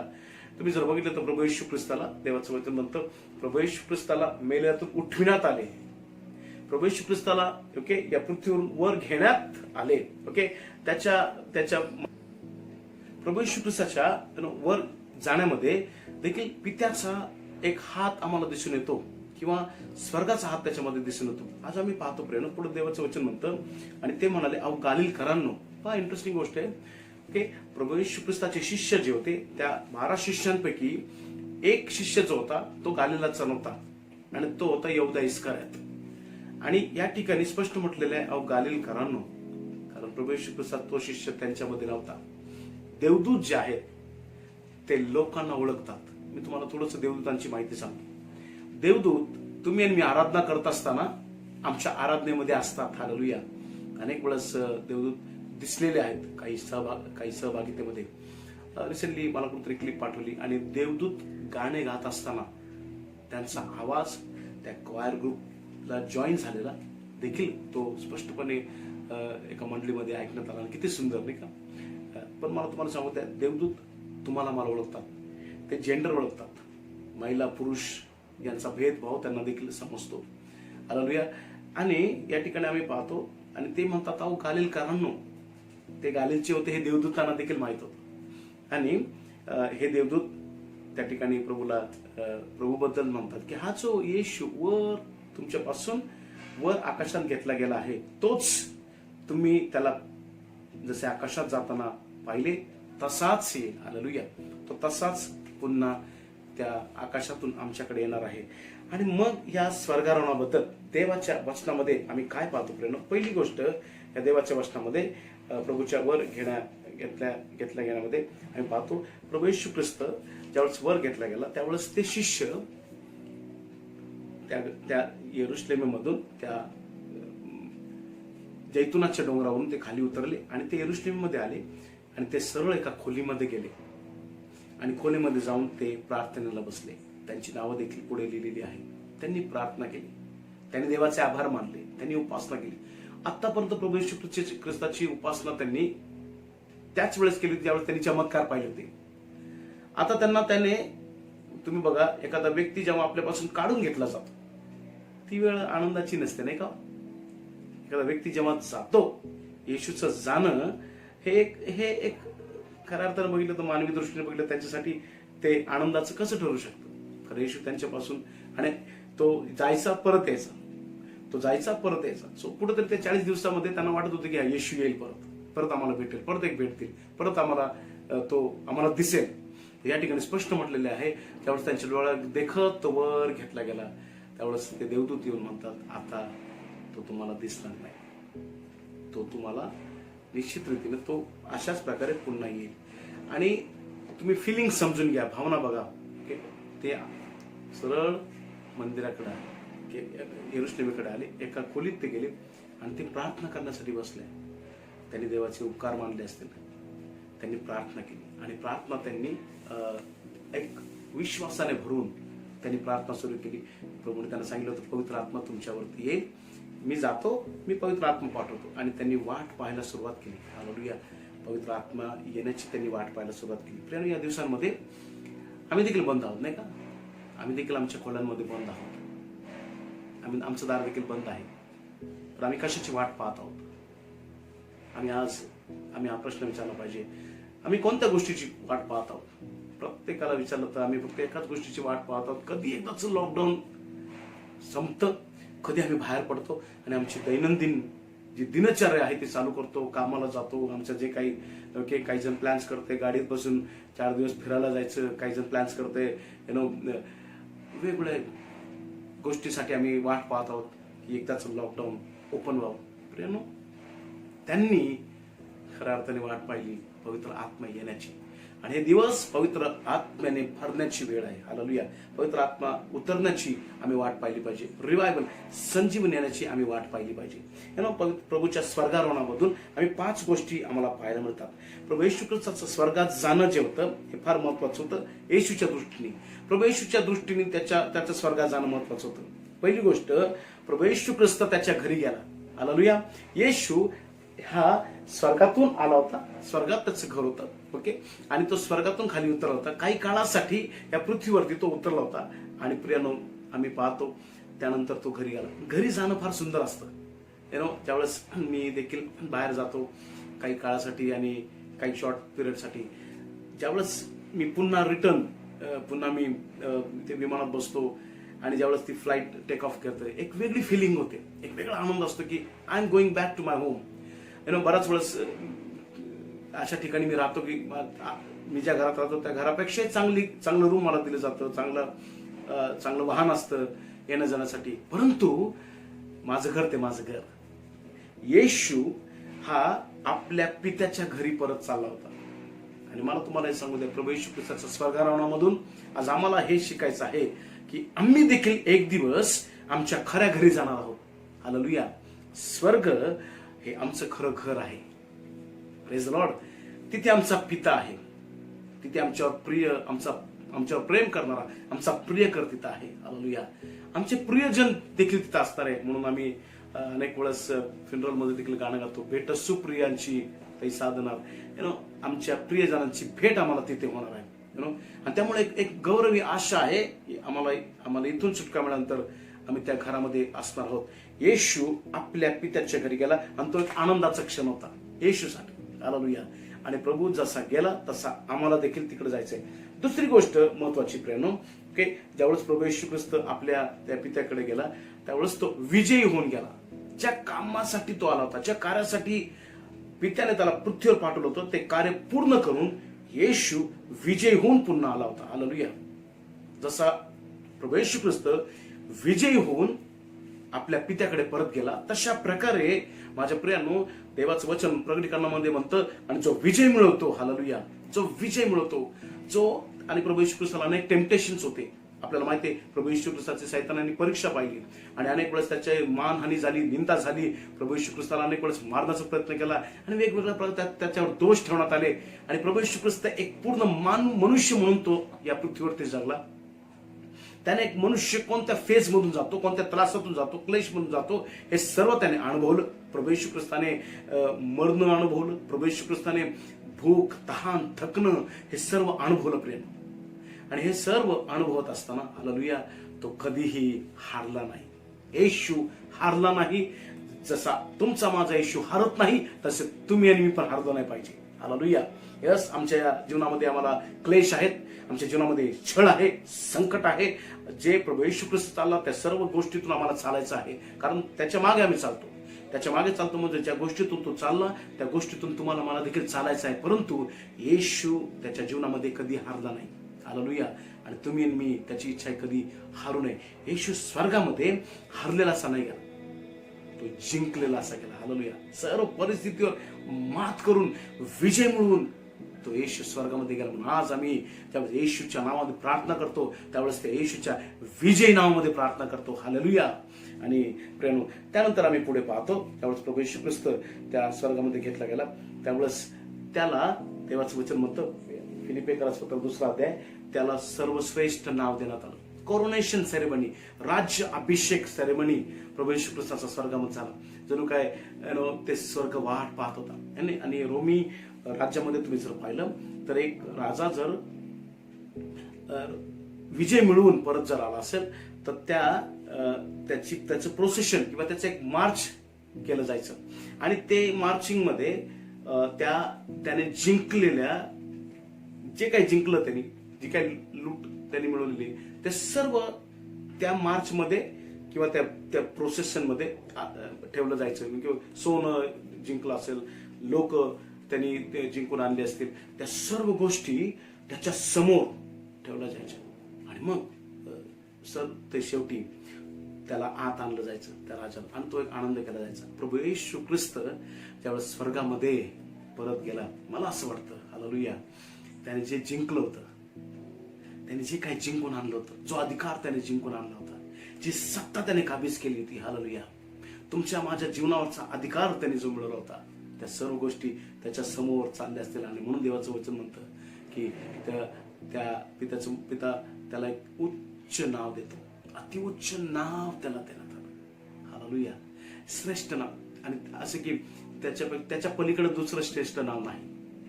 तुम्ही जर बघितलं तर प्रभू येशू ख्रिस्ताला, देवाचं वचन म्हणतं, प्रभू येशू ख्रिस्ताला मेल्यातून उठविण्यात आले. प्रभू येशू ख्रिस्ताला ओके या पृथ्वीवरून वर घेण्यात आले. ओके, त्याच्या प्रभू येशू ख्रिस्ताच्या वर जाण्यामध्ये देखील पित्याचा एक हात आम्हाला दिसून येतो किंवा स्वर्गाचा हात त्याच्यामध्ये दिसून येतो. आज आम्ही पाहतो प्रेरणा, पुढे देवाचं वचन म्हणतं, आणि ते म्हणाले, अहो गालिलकरांनो. पहा, इंटरेस्टिंग गोष्ट आहे. ओके, प्रभू येशू ख्रिस्ताचे शिष्य जे होते त्या 12 शिष्यांपैकी एक शिष्य जो होता तो गालिलाचा नव्हता आणि तो होता यहुदा इस्करियोत. आणि या ठिकाणी स्पष्ट म्हटलेलं आहे, अहो गालिलकरांनो, कारण प्रभू येशू ख्रिस्त तो शिष्य त्यांच्यामध्ये नव्हता. देवदूत जे आहेत ते लोकांना ओळखतात. मी तुम्हाला थोडंसं देवदूतांची माहिती सांगतो. देवदूत तुम्ही आणि मी आराधना करत असताना आमच्या आराधनेमध्ये असतात. हालेलुया. अनेक वेळेस देवदूत दिसलेले आहेत काही सहभागितेमध्ये. रिसेंटली मला कुठेतरी क्लिप पाठवली आणि देवदूत गाणे गात असताना त्यांचा आवाज त्या क्वायर ग्रुपला जॉईन झालेला देखील तो स्पष्टपणे एका मंडळीमध्ये ऐकण्यात आला. किती सुंदर नाही का? पण मला तुम्हाला सांगू द्या, देवदूत तुम्हाला मला ओळखतात, ते जेंडर ओळखतात. महिला पुरुष यांचा भेदभाव त्यांना देखील समजतो. हालेलुया. आणि या ठिकाणी आम्ही पाहतो आणि ते म्हणतात, अहो गालिलकरांनो. ते गालिलचे होते हे देवदूतांना देखील माहित होतं. आणि हे देवदूत त्या ठिकाणी प्रभूबद्दल म्हणतात की हा जो येशू वर तुमच्यापासून वर आकाशात घेतला गेला आहे तोच तुम्ही त्याला जसे आकाशात जाताना पाहिले तसाच येईल. हालेलुया. तो तसाच पुन्हा त्या आकाशातून आमच्याकडे येणार आहे. आणि मग या स्वर्गारोहणाबद्दल देवाच्या वचनामध्ये आम्ही काय पाहतो प्रेरणा? पहिली गोष्ट, या देवाच्या वचनामध्ये प्रभूच्या वर घेतल्या गेल्यामध्ये आम्ही पाहतो प्रभू येशू ख्रिस्त ज्यावेळेस वर घेतला गेला त्यावेळेस ते शिष्य त्या यरुशलेममधून त्या जैतुनाच्या डोंगरावरून ते खाली उतरले आणि ते यरुशलेममध्ये आले आणि ते सरळ एका खोलीमध्ये गेले आणि खोलीमध्ये जाऊन ते प्रार्थनेला बसले. त्यांची नावं देखील पुढे लिहिलेली आहे. त्यांनी प्रार्थना केली, त्यांनी देवाचे आभार मानले, त्यांनी उपासना केली. आतापर्यंत प्रभू येशू ख्रिस्ताची उपासना त्यांनी त्याच वेळेस केली ज्यावेळेस त्यांनी चमत्कार पाहिले होते. आता त्याने तुम्ही बघा, एखादा व्यक्ती जेव्हा आपल्यापासून काढून घेतला जातो ती वेळ आनंदाची नसते नाही का? एखादा व्यक्ती जेव्हा जातो, येशूचं जाणं हे एक खऱ्या अर्थानं बघितलं तर मानवी दृष्टीने बघितलं त्यांच्यासाठी ते आनंदाचं कसं ठरू शकतं. खरं येशू त्यांच्यापासून, आणि तो जायचा परत यायचा, तो जायचा परत यायचा. सो कुठेतरी त्या 40 दिवसामध्ये त्यांना वाटत होतं की येशू येईल, परत आम्हाला भेटेल, परत एक भेटतील, परत तो आम्हाला दिसेल. या ठिकाणी स्पष्ट म्हटलेले आहे, त्यावेळेस त्यांच्या डोळ्यात देखत वर घेतला गेला. त्यावेळेस ते देवदूत येऊन म्हणतात, आता तो तुम्हाला दिसणार नाही, तो तुम्हाला निश्चित रीतीने तो अशाच प्रकारे पुन्हा येईल. आणि तुम्ही फिलिंग समजून घ्या, भावना बघा. ते सरळ मंदिराकडे आले, यरुशलेमीकडे आले, एका खोलीत ते गेले आणि ते प्रार्थना करण्यासाठी बसले. त्यांनी देवाचे उपकार मानले असतील, त्यांनी प्रार्थना केली आणि प्रार्थना त्यांनी एक विश्वासाने भरून त्यांनी प्रार्थना सुरू केली. प्रभूने त्यांना सांगितलं होतं, पवित्र आत्मा तुमच्यावरती येईल, मी जातो, मी पवित्र आत्मा पाठवतो. आणि त्यांनी वाट पाहायला सुरुवात केली. हालेलुया. पवित्र आत्मा येण्याची त्यांनी वाट पाहायला सुरुवात केली. प्रिय, या दिवसांमध्ये आम्ही देखील बंद आहोत, नाही का? आम्ही देखील आमच्या खोल्यांमध्ये बंद आहोत, आमचं दार देखील बंद आहे. तर आम्ही कशाची वाट पाहत आहोत? आम्ही हा प्रश्न विचारला पाहिजे, आम्ही कोणत्या गोष्टीची वाट पाहत आहोत? प्रत्येकाला विचारलं तर आम्ही फक्त एकाच गोष्टीची वाट पाहत आहोत, कधी एकदाच लॉकडाऊन संपतं, कधी आम्ही बाहेर पडतो आणि आमची दैनंदिन जी दिनचर्या आहे ती चालू करतो, कामाला जातो. आमचं जे काही जण प्लॅन्स करते, गाडीत बसून 4 दिवस फिरायला जायचं, काही जण प्लॅन्स करते, वेगवेगळ्या गोष्टीसाठी आम्ही वाट पाहत आहोत की एकदाच लॉकडाऊन ओपन व्हावं. प्रियानो, त्यांनी खऱ्या अर्थाने वाट पाहिली पवित्र आत्मा येण्याची, आणि हे दिवस पवित्र आत्म्याने भरण्याची वेळ आहे. हालेलुया. पवित्र आत्मा उतरण्याची आम्ही वाट पाहिली पाहिजे. रिवायवल, संजीवन येण्याची आम्ही वाट पाहिली पाहिजे. प्रभूच्या स्वर्गारोहणामधून आम्ही 5 गोष्टी आम्हाला पाहायला मिळतात. प्रभू येशू ख्रिस्ताचं स्वर्गात जाणं जे होतं हे फार महत्वाचं होतं येशूच्या दृष्टीने. प्रभू येशूच्या दृष्टीने त्याचं स्वर्गात जाणं महत्वाचं होतं. पहिली गोष्ट, प्रभू येशू ख्रिस्त त्याच्या घरी गेला. हालेलुया. येशू हा स्वर्गातून आला होता, स्वर्गात त्याचं घर होतं, ओके, आणि तो स्वर्गातून खाली उतरला होता. काही काळासाठी या पृथ्वीवरती तो उतरला होता. आणि प्रियानो, आम्ही पाहतो त्यानंतर तो घरी गेला. घरी जाणं फार सुंदर असतं. ज्यावेळेस मी देखील बाहेर जातो काही काळासाठी आणि काही शॉर्ट पिरियडसाठी, ज्यावेळेस मी पुन्हा मी ते विमानात बसतो आणि ज्यावेळेस ती फ्लाईट टेक ऑफ करते, एक वेगळी फिलिंग होते, एक वेगळा आनंद असतो की I am going back to my home. बराच वेळेस अशा ठिकाणी मी राहतो की मी ज्या घरात राहतो त्या घरापेक्षाही चांगलं रूम मला दिलं जातं, चांगलं वाहन असतं येण्या जाण्यासाठी, परंतु माझं घर ते माझं घर. येशू हा आपल्या पित्याच्या घरी परत चालला होता. आणि मला तुम्हाला हे सांगू द्या, प्रभू येशू ख्रिस्ताच्या स्वर्गारोहणामधून आज आम्हाला हे शिकायचं आहे की आम्ही देखील एक दिवस आमच्या खऱ्या घरी जाणार आहोत. हालेलुया. स्वर्ग हे आमचं खरं घर आहे. Praise the Lord. तिथे आमचा पिता आहे, तिथे आमच्यावर प्रेम करणारा आमचा प्रियकर तिथं आहे. हालेलुया. आमचे प्रियजन देखील तिथं असणार आहे. म्हणून आम्ही अनेक वेळेस फ्युनरल मध्ये देखील गाणं गातो, भेट सुप्रियांची काही साधणार. आमच्या प्रियजनांची भेट आम्हाला तिथे होणार आहे. आणि त्यामुळे एक गौरवी आशा आहे की आम्हाला इथून सुटका मिळाल्यानंतर आम्ही त्या घरामध्ये असणार आहोत. येशू आपल्या पित्याच्या घरी गेला आणि तो एक आनंदाचा क्षण होता येशूसाठी. हालेलुया. आणि प्रभू जसा गेला तसा आम्हाला देखील तिकडे जायचंय. दुसरी गोष्ट महत्वाची प्रेरणा, ओके, ज्यावेळेस प्रभू येशू ख्रिस्त आपल्या त्या पित्याकडे गेला त्यावेळेस तो विजयी होऊन गेला. ज्या कामासाठी तो आला होता, ज्या कार्यासाठी पित्याने त्याला पृथ्वीवर पाठवलं होतं, ते कार्य पूर्ण करून येशू विजयी होऊन पुन्हा आला होता. हालेलुया. जसा प्रभू येशू ख्रिस्त विजयी होऊन आपल्या पित्याकडे परत गेला, तशा प्रकारे माझ्या प्रियांनो देवाचं वचन प्रकटीकरणामध्ये म्हणतं, आणि जो विजय मिळवतो, हालेलुया, जो विजय मिळवतो, आणि प्रभू येशू ख्रिस्ताला अनेक टेम्पटेशन्स होते. आपल्याला माहिती आहे, प्रभू येशू ख्रिस्ताची सैतानाने परीक्षा पाहिली आणि अनेक वेळेस त्याची मानहानी झाली, निंदा झाली. प्रभू येशू ख्रिस्ताला अनेक वेळेस मारण्याचा प्रयत्न केला आणि वेगवेगळ्या प्रकारे त्याच्यावर दोष ठेवण्यात आले. आणि प्रभू येशू ख्रिस्त एक पूर्ण मनुष्य म्हणून तो या पृथ्वीवरती जगला. त्याने एक मनुष्य कोणत्या फेज मधून जातो, कोणत्या त्रासातून जातो, क्लेश मधून जातो, हे सर्व त्याने अनुभवलं. प्रभू येशू ख्रिस्ताने मरण अनुभवलं. प्रभू येशू ख्रिस्ताने भूक, तहान, थकणं हे सर्व अनुभवलं प्रेम. आणि हे सर्व अनुभवत असताना, हालेलुया, तो कधीही हारला नाही. येशू हारला नाही. जसा तुमचा माझा येशू हारत नाही, तसे तुम्ही आणि मी पण हारलो नाही पाहिजे. हालेलुया. यस, आमच्या या जीवनामध्ये आम्हाला क्लेश आहेत, आमच्या जीवनामध्ये छळ आहे, संकट आहे. जे प्रभू येशू ख्रिस्त चालला त्या सर्व गोष्टीतून आम्हाला चालायचं आहे, कारण त्याच्या मागे आम्ही चालतो. त्याच्या मागे चालतो म्हणजे ज्या गोष्टीतून तो चालला त्या गोष्टीतून तुम्हाला मला देखील चालायचं आहे. परंतु येशू त्याच्या जीवनामध्ये कधी हारला नाही. हालेलुया. आणि तुम्ही आणि मी त्याची इच्छा आहे कधी हारू नये. येशू स्वर्गामध्ये हारलेला असा नाही गेला, तो जिंकलेला असा गेला. हालेलुया. सर्व परिस्थितीवर मात करून विजय मिळवून तो येशू स्वर्गामध्ये गेला. म्हणून आज आम्ही त्यावेळेस येशूच्या नावामध्ये प्रार्थना करतो, त्यावेळेस त्या येशूच्या विजय नावामध्ये प्रार्थना करतो. हालेलुया. आणि प्रेरणू त्यानंतर आम्ही पुढे पाहतो, त्यावेळेस प्रभू येशू ख्रिस्त त्या स्वर्गामध्ये घेतला गेला. त्यावेळेस त्याला देवाचं वचन म्हणतं, फिलिप्पियरास पत्र 2 अध्याय, त्याला सर्वश्रेष्ठ नाव देण्यात आलं. कोरोनेशन सेरेमनी, राज्य अभिषेक सेरेमनी प्रभू येशू ख्रिस्ताचा स्वर्गामध्ये झाला. जणू काय ते स्वर्ग वाट पाहत होता. आणि रोमी राज्यामध्ये तुम्ही जर पाहिलं तर एक राजा जर विजय मिळवून परत जर आला असेल तर त्याचं प्रोसेशन किंवा त्याचं एक मार्च केलं जायचं. आणि ते मार्चिंग मध्ये त्याने जिंकलेल्या, जे काही जिंकलं त्यांनी, जी काही लूट त्यांनी मिळवलेली, ते सर्व त्या मार्च मध्ये किंवा त्या प्रोसेशन मध्ये ठेवलं जायचं. किंवा सोनं जिंकलं असेल, लोक त्यांनी ते जिंकून आणले असतील, त्या सर्व गोष्टी त्याच्या समोर ठेवल्या जायच्या. आणि मग ते शेवटी त्याला आत आणलं जायचं त्या राजाला, आणि तो एक आनंद केला जायचा. प्रभू येशू ख्रिस्त त्यावेळेस स्वर्गामध्ये परत गेला. मला असं वाटतं, हालेलुया, त्याने जे जिंकलं होतं, त्याने जे काही जिंकून आणलं होतं, जो अधिकार त्याने जिंकून आणला होता, जी सत्ता त्याने काबीज केली होती, हालेलुया, तुमच्या माझ्या जीवनावरचा अधिकार त्याने जो मिळवला होता, त्या सर्व गोष्टी त्याच्या समोर चालल्या असतील. आणि म्हणून देवाचं वचन म्हणतं की पिता त्याला एक उच्च नाव देतो, अतिउच्च नाव त्याला देण्यात आलं. हालेलुया. श्रेष्ठ नाव. आणि असं की त्याच्या पलीकडे दुसरं श्रेष्ठ नाव नाही.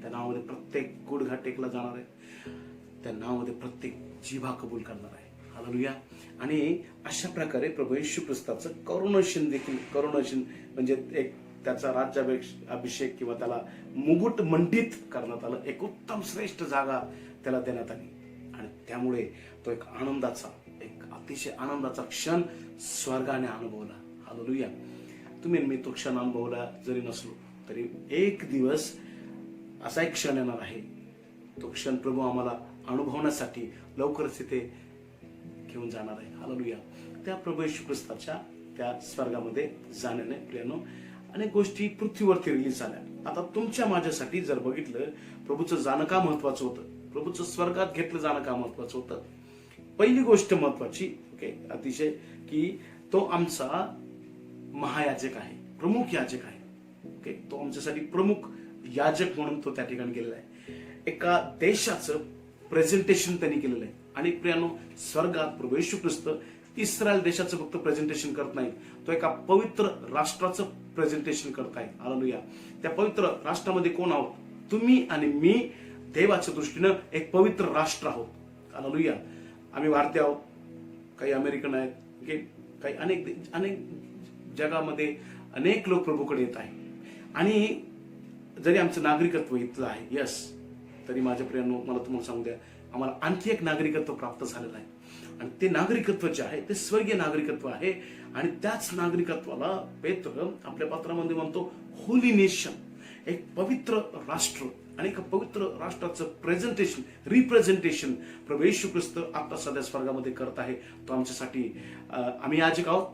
त्या नावामध्ये प्रत्येक गुडघा टेकला जाणार आहे, त्या नावामध्ये प्रत्येक जिव्हा कबूल करणार आहे. हालेलुया. आणि अशा प्रकारे प्रभू येशू ख्रिस्ताचं करुणेशन देखील, करुणेशन म्हणजे एक त्याचा राज्याभिषेक किंवा त्याला मुकुट मंडित करण्यात आलं. एक उत्तम श्रेष्ठ जागा त्याला देण्यात आली. आणि त्यामुळे तो एक अतिशय आनंदाचा क्षण स्वर्गाने अनुभवला. हालेलुया. तुम्ही मी तो क्षण अनुभवला जरी नसलो तरी एक दिवस असा एक क्षण येणार आहे, तो क्षण प्रभू आम्हाला अनुभवण्यासाठी लवकरच इथे घेऊन जाणार आहे. हालेलुया. त्या प्रभू येशू ख्रिस्ताच्या त्या स्वर्गामध्ये जाण्याने प्रियानो अनेक गोष्टी पृथ्वीवरती रिलीज झाल्या. आता तुमच्या माझ्यासाठी जर बघितलं, प्रभूचं जाणं का महत्वाचं होतं, प्रभूचं स्वर्गात घेतलं जाणं का महत्वाचं होतं. पहिली गोष्ट महत्वाची, ओके, अतिशय, की तो आमचा महायाजक आहे, प्रमुख याजक आहे. ओके, तो आमच्यासाठी प्रमुख याजक म्हणून तो त्या ठिकाणी गेलेला आहे. एका देशाचं प्रेझेंटेशन त्यांनी केलेलं आहे. आणि प्रियानो, स्वर्गात प्रभू येशू ख्रिस्त इस्रायल देशाचं फक्त प्रेझेंटेशन करत नाही, तो एका पवित्र राष्ट्राचं प्रेझेंटेशन करत आहे. हालेलुया. त्या पवित्र राष्ट्रामध्ये कोण आहोत? तुम्ही आणि मी देवाच्या दृष्टीनं एक पवित्र राष्ट्र आहोत. हालेलुया. आम्ही भारतीय आहोत, काही अमेरिकन आहेत, काही अनेक जगामध्ये अनेक लोक प्रभूकडे येत आहे. आणि जरी आमचं नागरिकत्व इथलं आहे, यस, तरी माझ्या प्रियांनो मला तुम्हाला सांगू द्या, आम्हाला आणखी एक नागरिकत्व प्राप्त झालेलं आहे. आणि ते नागरिकत्व जे आहे ते स्वर्गीय नागरिकत्व आहे. आणि त्याच नागरिकत्वाला पेत्र आपल्या पत्रामध्ये म्हणतो होली नेशन, एक पवित्र राष्ट्र. आणि एका पवित्र राष्ट्राचं प्रेझेंटेशन, रिप्रेझेंटेशन प्रभू येशू ख्रिस्त आता सध्या स्वर्गामध्ये करत आहे. तो आमच्यासाठी, आम्ही याजक आहोत,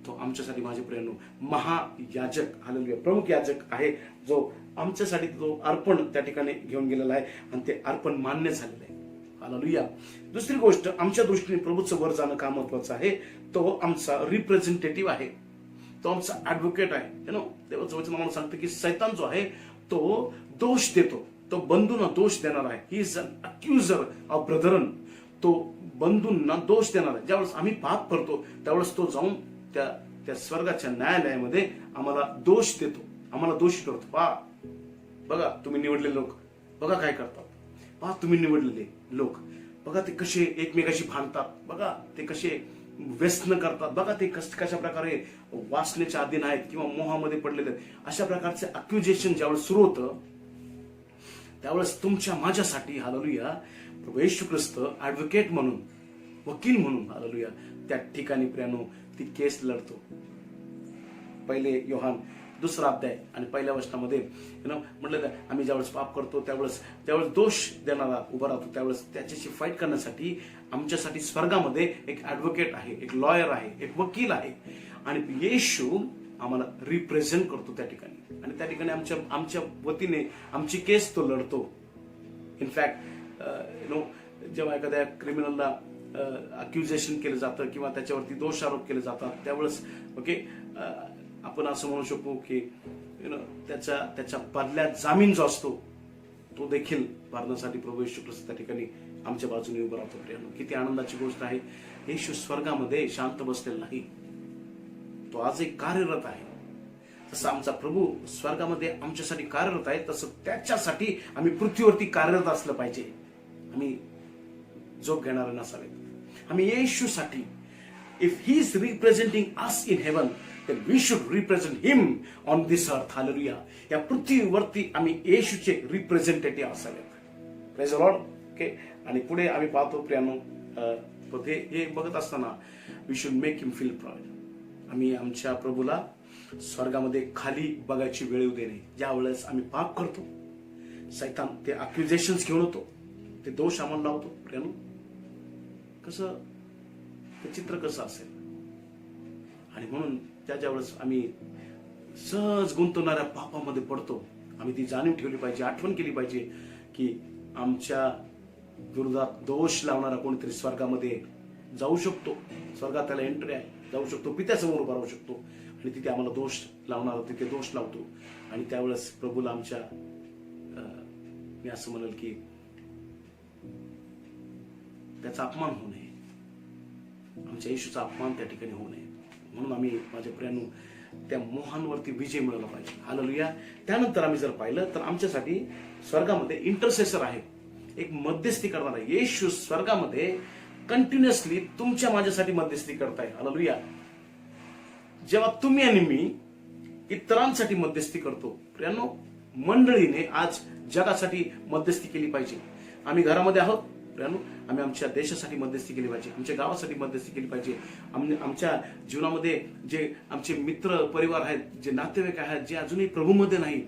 तो आमच्यासाठी माझे प्रियांनो महायाजक, हालेलुया, प्रमुख याजक आहे, जो आमच्यासाठी तो अर्पण त्या ठिकाणी घेऊन गेलेला आहे. आणि ते अर्पण मान्य झालेलं आहे. हालेलुया. दुसरी गोष्ट, आमच्या दृष्टीने प्रभूचं वर जाणं का महत्वाचं आहे, तो आमचा रिप्रेझेंटेटिव्ह आहे, तो आमचा ऍडव्होकेट आहे. देवाचं वचन आम्हाला सांगतं की सैतान जो आहे तो दोष देतो, तो बंधूंना दोष देणार आहे. He is an accuser of brethren. तो बंधूंना दोष देणार आहे. ज्यावेळेस आम्ही पाप करतो त्यावेळेस तो जाऊन त्या स्वर्गाच्या न्यायालयामध्ये आम्हाला दोष देतो, आम्हाला दोषी करतो. बघा तुम्ही निवडलेले लोक बघा काय करतात, पहा तुम्ही निवडलेले लोक बघा ते कसे एकमेकाशी भांडतात, बघा ते कसे व्यसन करतात, बघा ते कशा प्रकारे वासनेच्या अधीन आहेत किंवा मोहामध्ये पडलेले आहेत. अशा प्रकारचे अक्युजेशन ज्यावेळेस सुरू होतं त्यावेळेस तुमच्या माझ्यासाठी हालेलुया प्रभू येशू ख्रिस्त ऍडव्होकेट म्हणून, वकील म्हणून हालेलुया त्या ठिकाणी प्रियानो ती केस लढतो. पहिले योहान 2 अध्याय आणि 1 वचनामध्ये म्हटलं आम्ही ज्यावेळेस पाप करतो त्यावेळेस दोष देणारा उभा राहतो, त्यावेळेस त्याच्याशी फाईट करण्यासाठी आमच्यासाठी स्वर्गामध्ये एक ऍडव्होकेट आहे, एक लॉयर आहे, एक वकील आहे. आणि येशू आम्हाला रिप्रेझेंट करतो त्या ठिकाणी, आणि त्या ठिकाणी आमच्या वतीने आमची केस तो लढतो. इनफॅक्ट जेव्हा एखाद्या क्रिमिनलला अक्युजेशन केलं जातं किंवा त्याच्यावरती दोषारोप केले जातात त्यावेळेस आपण असं म्हणू शकू की त्याच्या बदल्यात जामीन जो असतो तो देखील भरण्यासाठी प्रभू येशू ख्रिस्त त्या ठिकाणी आमच्या बाजूने उभं राहतो. प्रियानो, किती आनंदाची गोष्ट आहे. येशू स्वर्गामध्ये शांत बसलेला नाही, तो आजही कार्यरत आहे. जसं आमचा प्रभू स्वर्गामध्ये आमच्यासाठी कार्यरत आहे तसं त्याच्यासाठी आम्ही पृथ्वीवरती कार्यरत असलं पाहिजे. आम्ही झोप घेणारे नसावेत. आम्ही येशूसाठी, if he is representing us in heaven, then we should represent him on this earth. Hallelujah. या पृथ्वीवरती आम्ही येशूचे रिप्रेझेंटेटिव्ह असावेत. Praise the Lord. ओके. आणि पुढे आम्ही पाहतो प्रियानो, हे बघत असताना we should make him feel proud. आम्ही आमच्या प्रभूला स्वर्गामध्ये खाली बघायची वेळ येऊ देणे. ज्या वेळेस आम्ही पाप करतो, सैतान ते अक्युजेशन्स घेऊन होतो, ते दोष आम्हाला लावतो. प्रियानो, कसं ते चित्र कसं असेल. आणि म्हणून ज्या वेळेस आम्ही सहज गुंतवणाऱ्या पापामध्ये पडतो, आम्ही ती जाणीव ठेवली पाहिजे, आठवण केली पाहिजे की आमच्या विरोधात दोष लावणारा कोणीतरी स्वर्गामध्ये जाऊ शकतो. स्वर्गात त्याला एंट्री आहे, जाऊ शकतो, पित्यासमोर उभा राहू शकतो आणि तिथे आम्हाला दोष लावणारा तिथे दोष लावतो. आणि त्यावेळेस प्रभूला आमच्या मी असं म्हणेल की त्याचा अपमान होऊ नये, आमच्या येशूचा अपमान त्या ठिकाणी होऊ नये. म्हणून आम्ही माझ्या प्रियानो त्या मोहांवरती विजय मिळवला पाहिजे. हालेलुया. त्यानंतर आम्ही जर पाहिलं तर आमच्यासाठी स्वर्गामध्ये इंटरसेसर आहे, एक मध्यस्थी करणार आहे. येशू स्वर्गामध्ये कंटिन्युअसली तुमच्या माझ्यासाठी मध्यस्थी करताय. हालेलुया. जेव्हा तुम्ही आणि मी इतरांसाठी मध्यस्थी करतो प्रियानो, मंडळीने आज जगासाठी मध्यस्थी केली पाहिजे. आम्ही घरामध्ये आहोत प्रियानो, आम्ही आमच्या देशासाठी मध्यस्थी केली पाहिजे, आमच्या गावासाठी मध्यस्थी केली पाहिजे. आमच्या जीवनामध्ये जे आमचे मित्र परिवार आहेत, जे नातेवाईक आहेत, जे अजूनही प्रभूमध्ये नाही,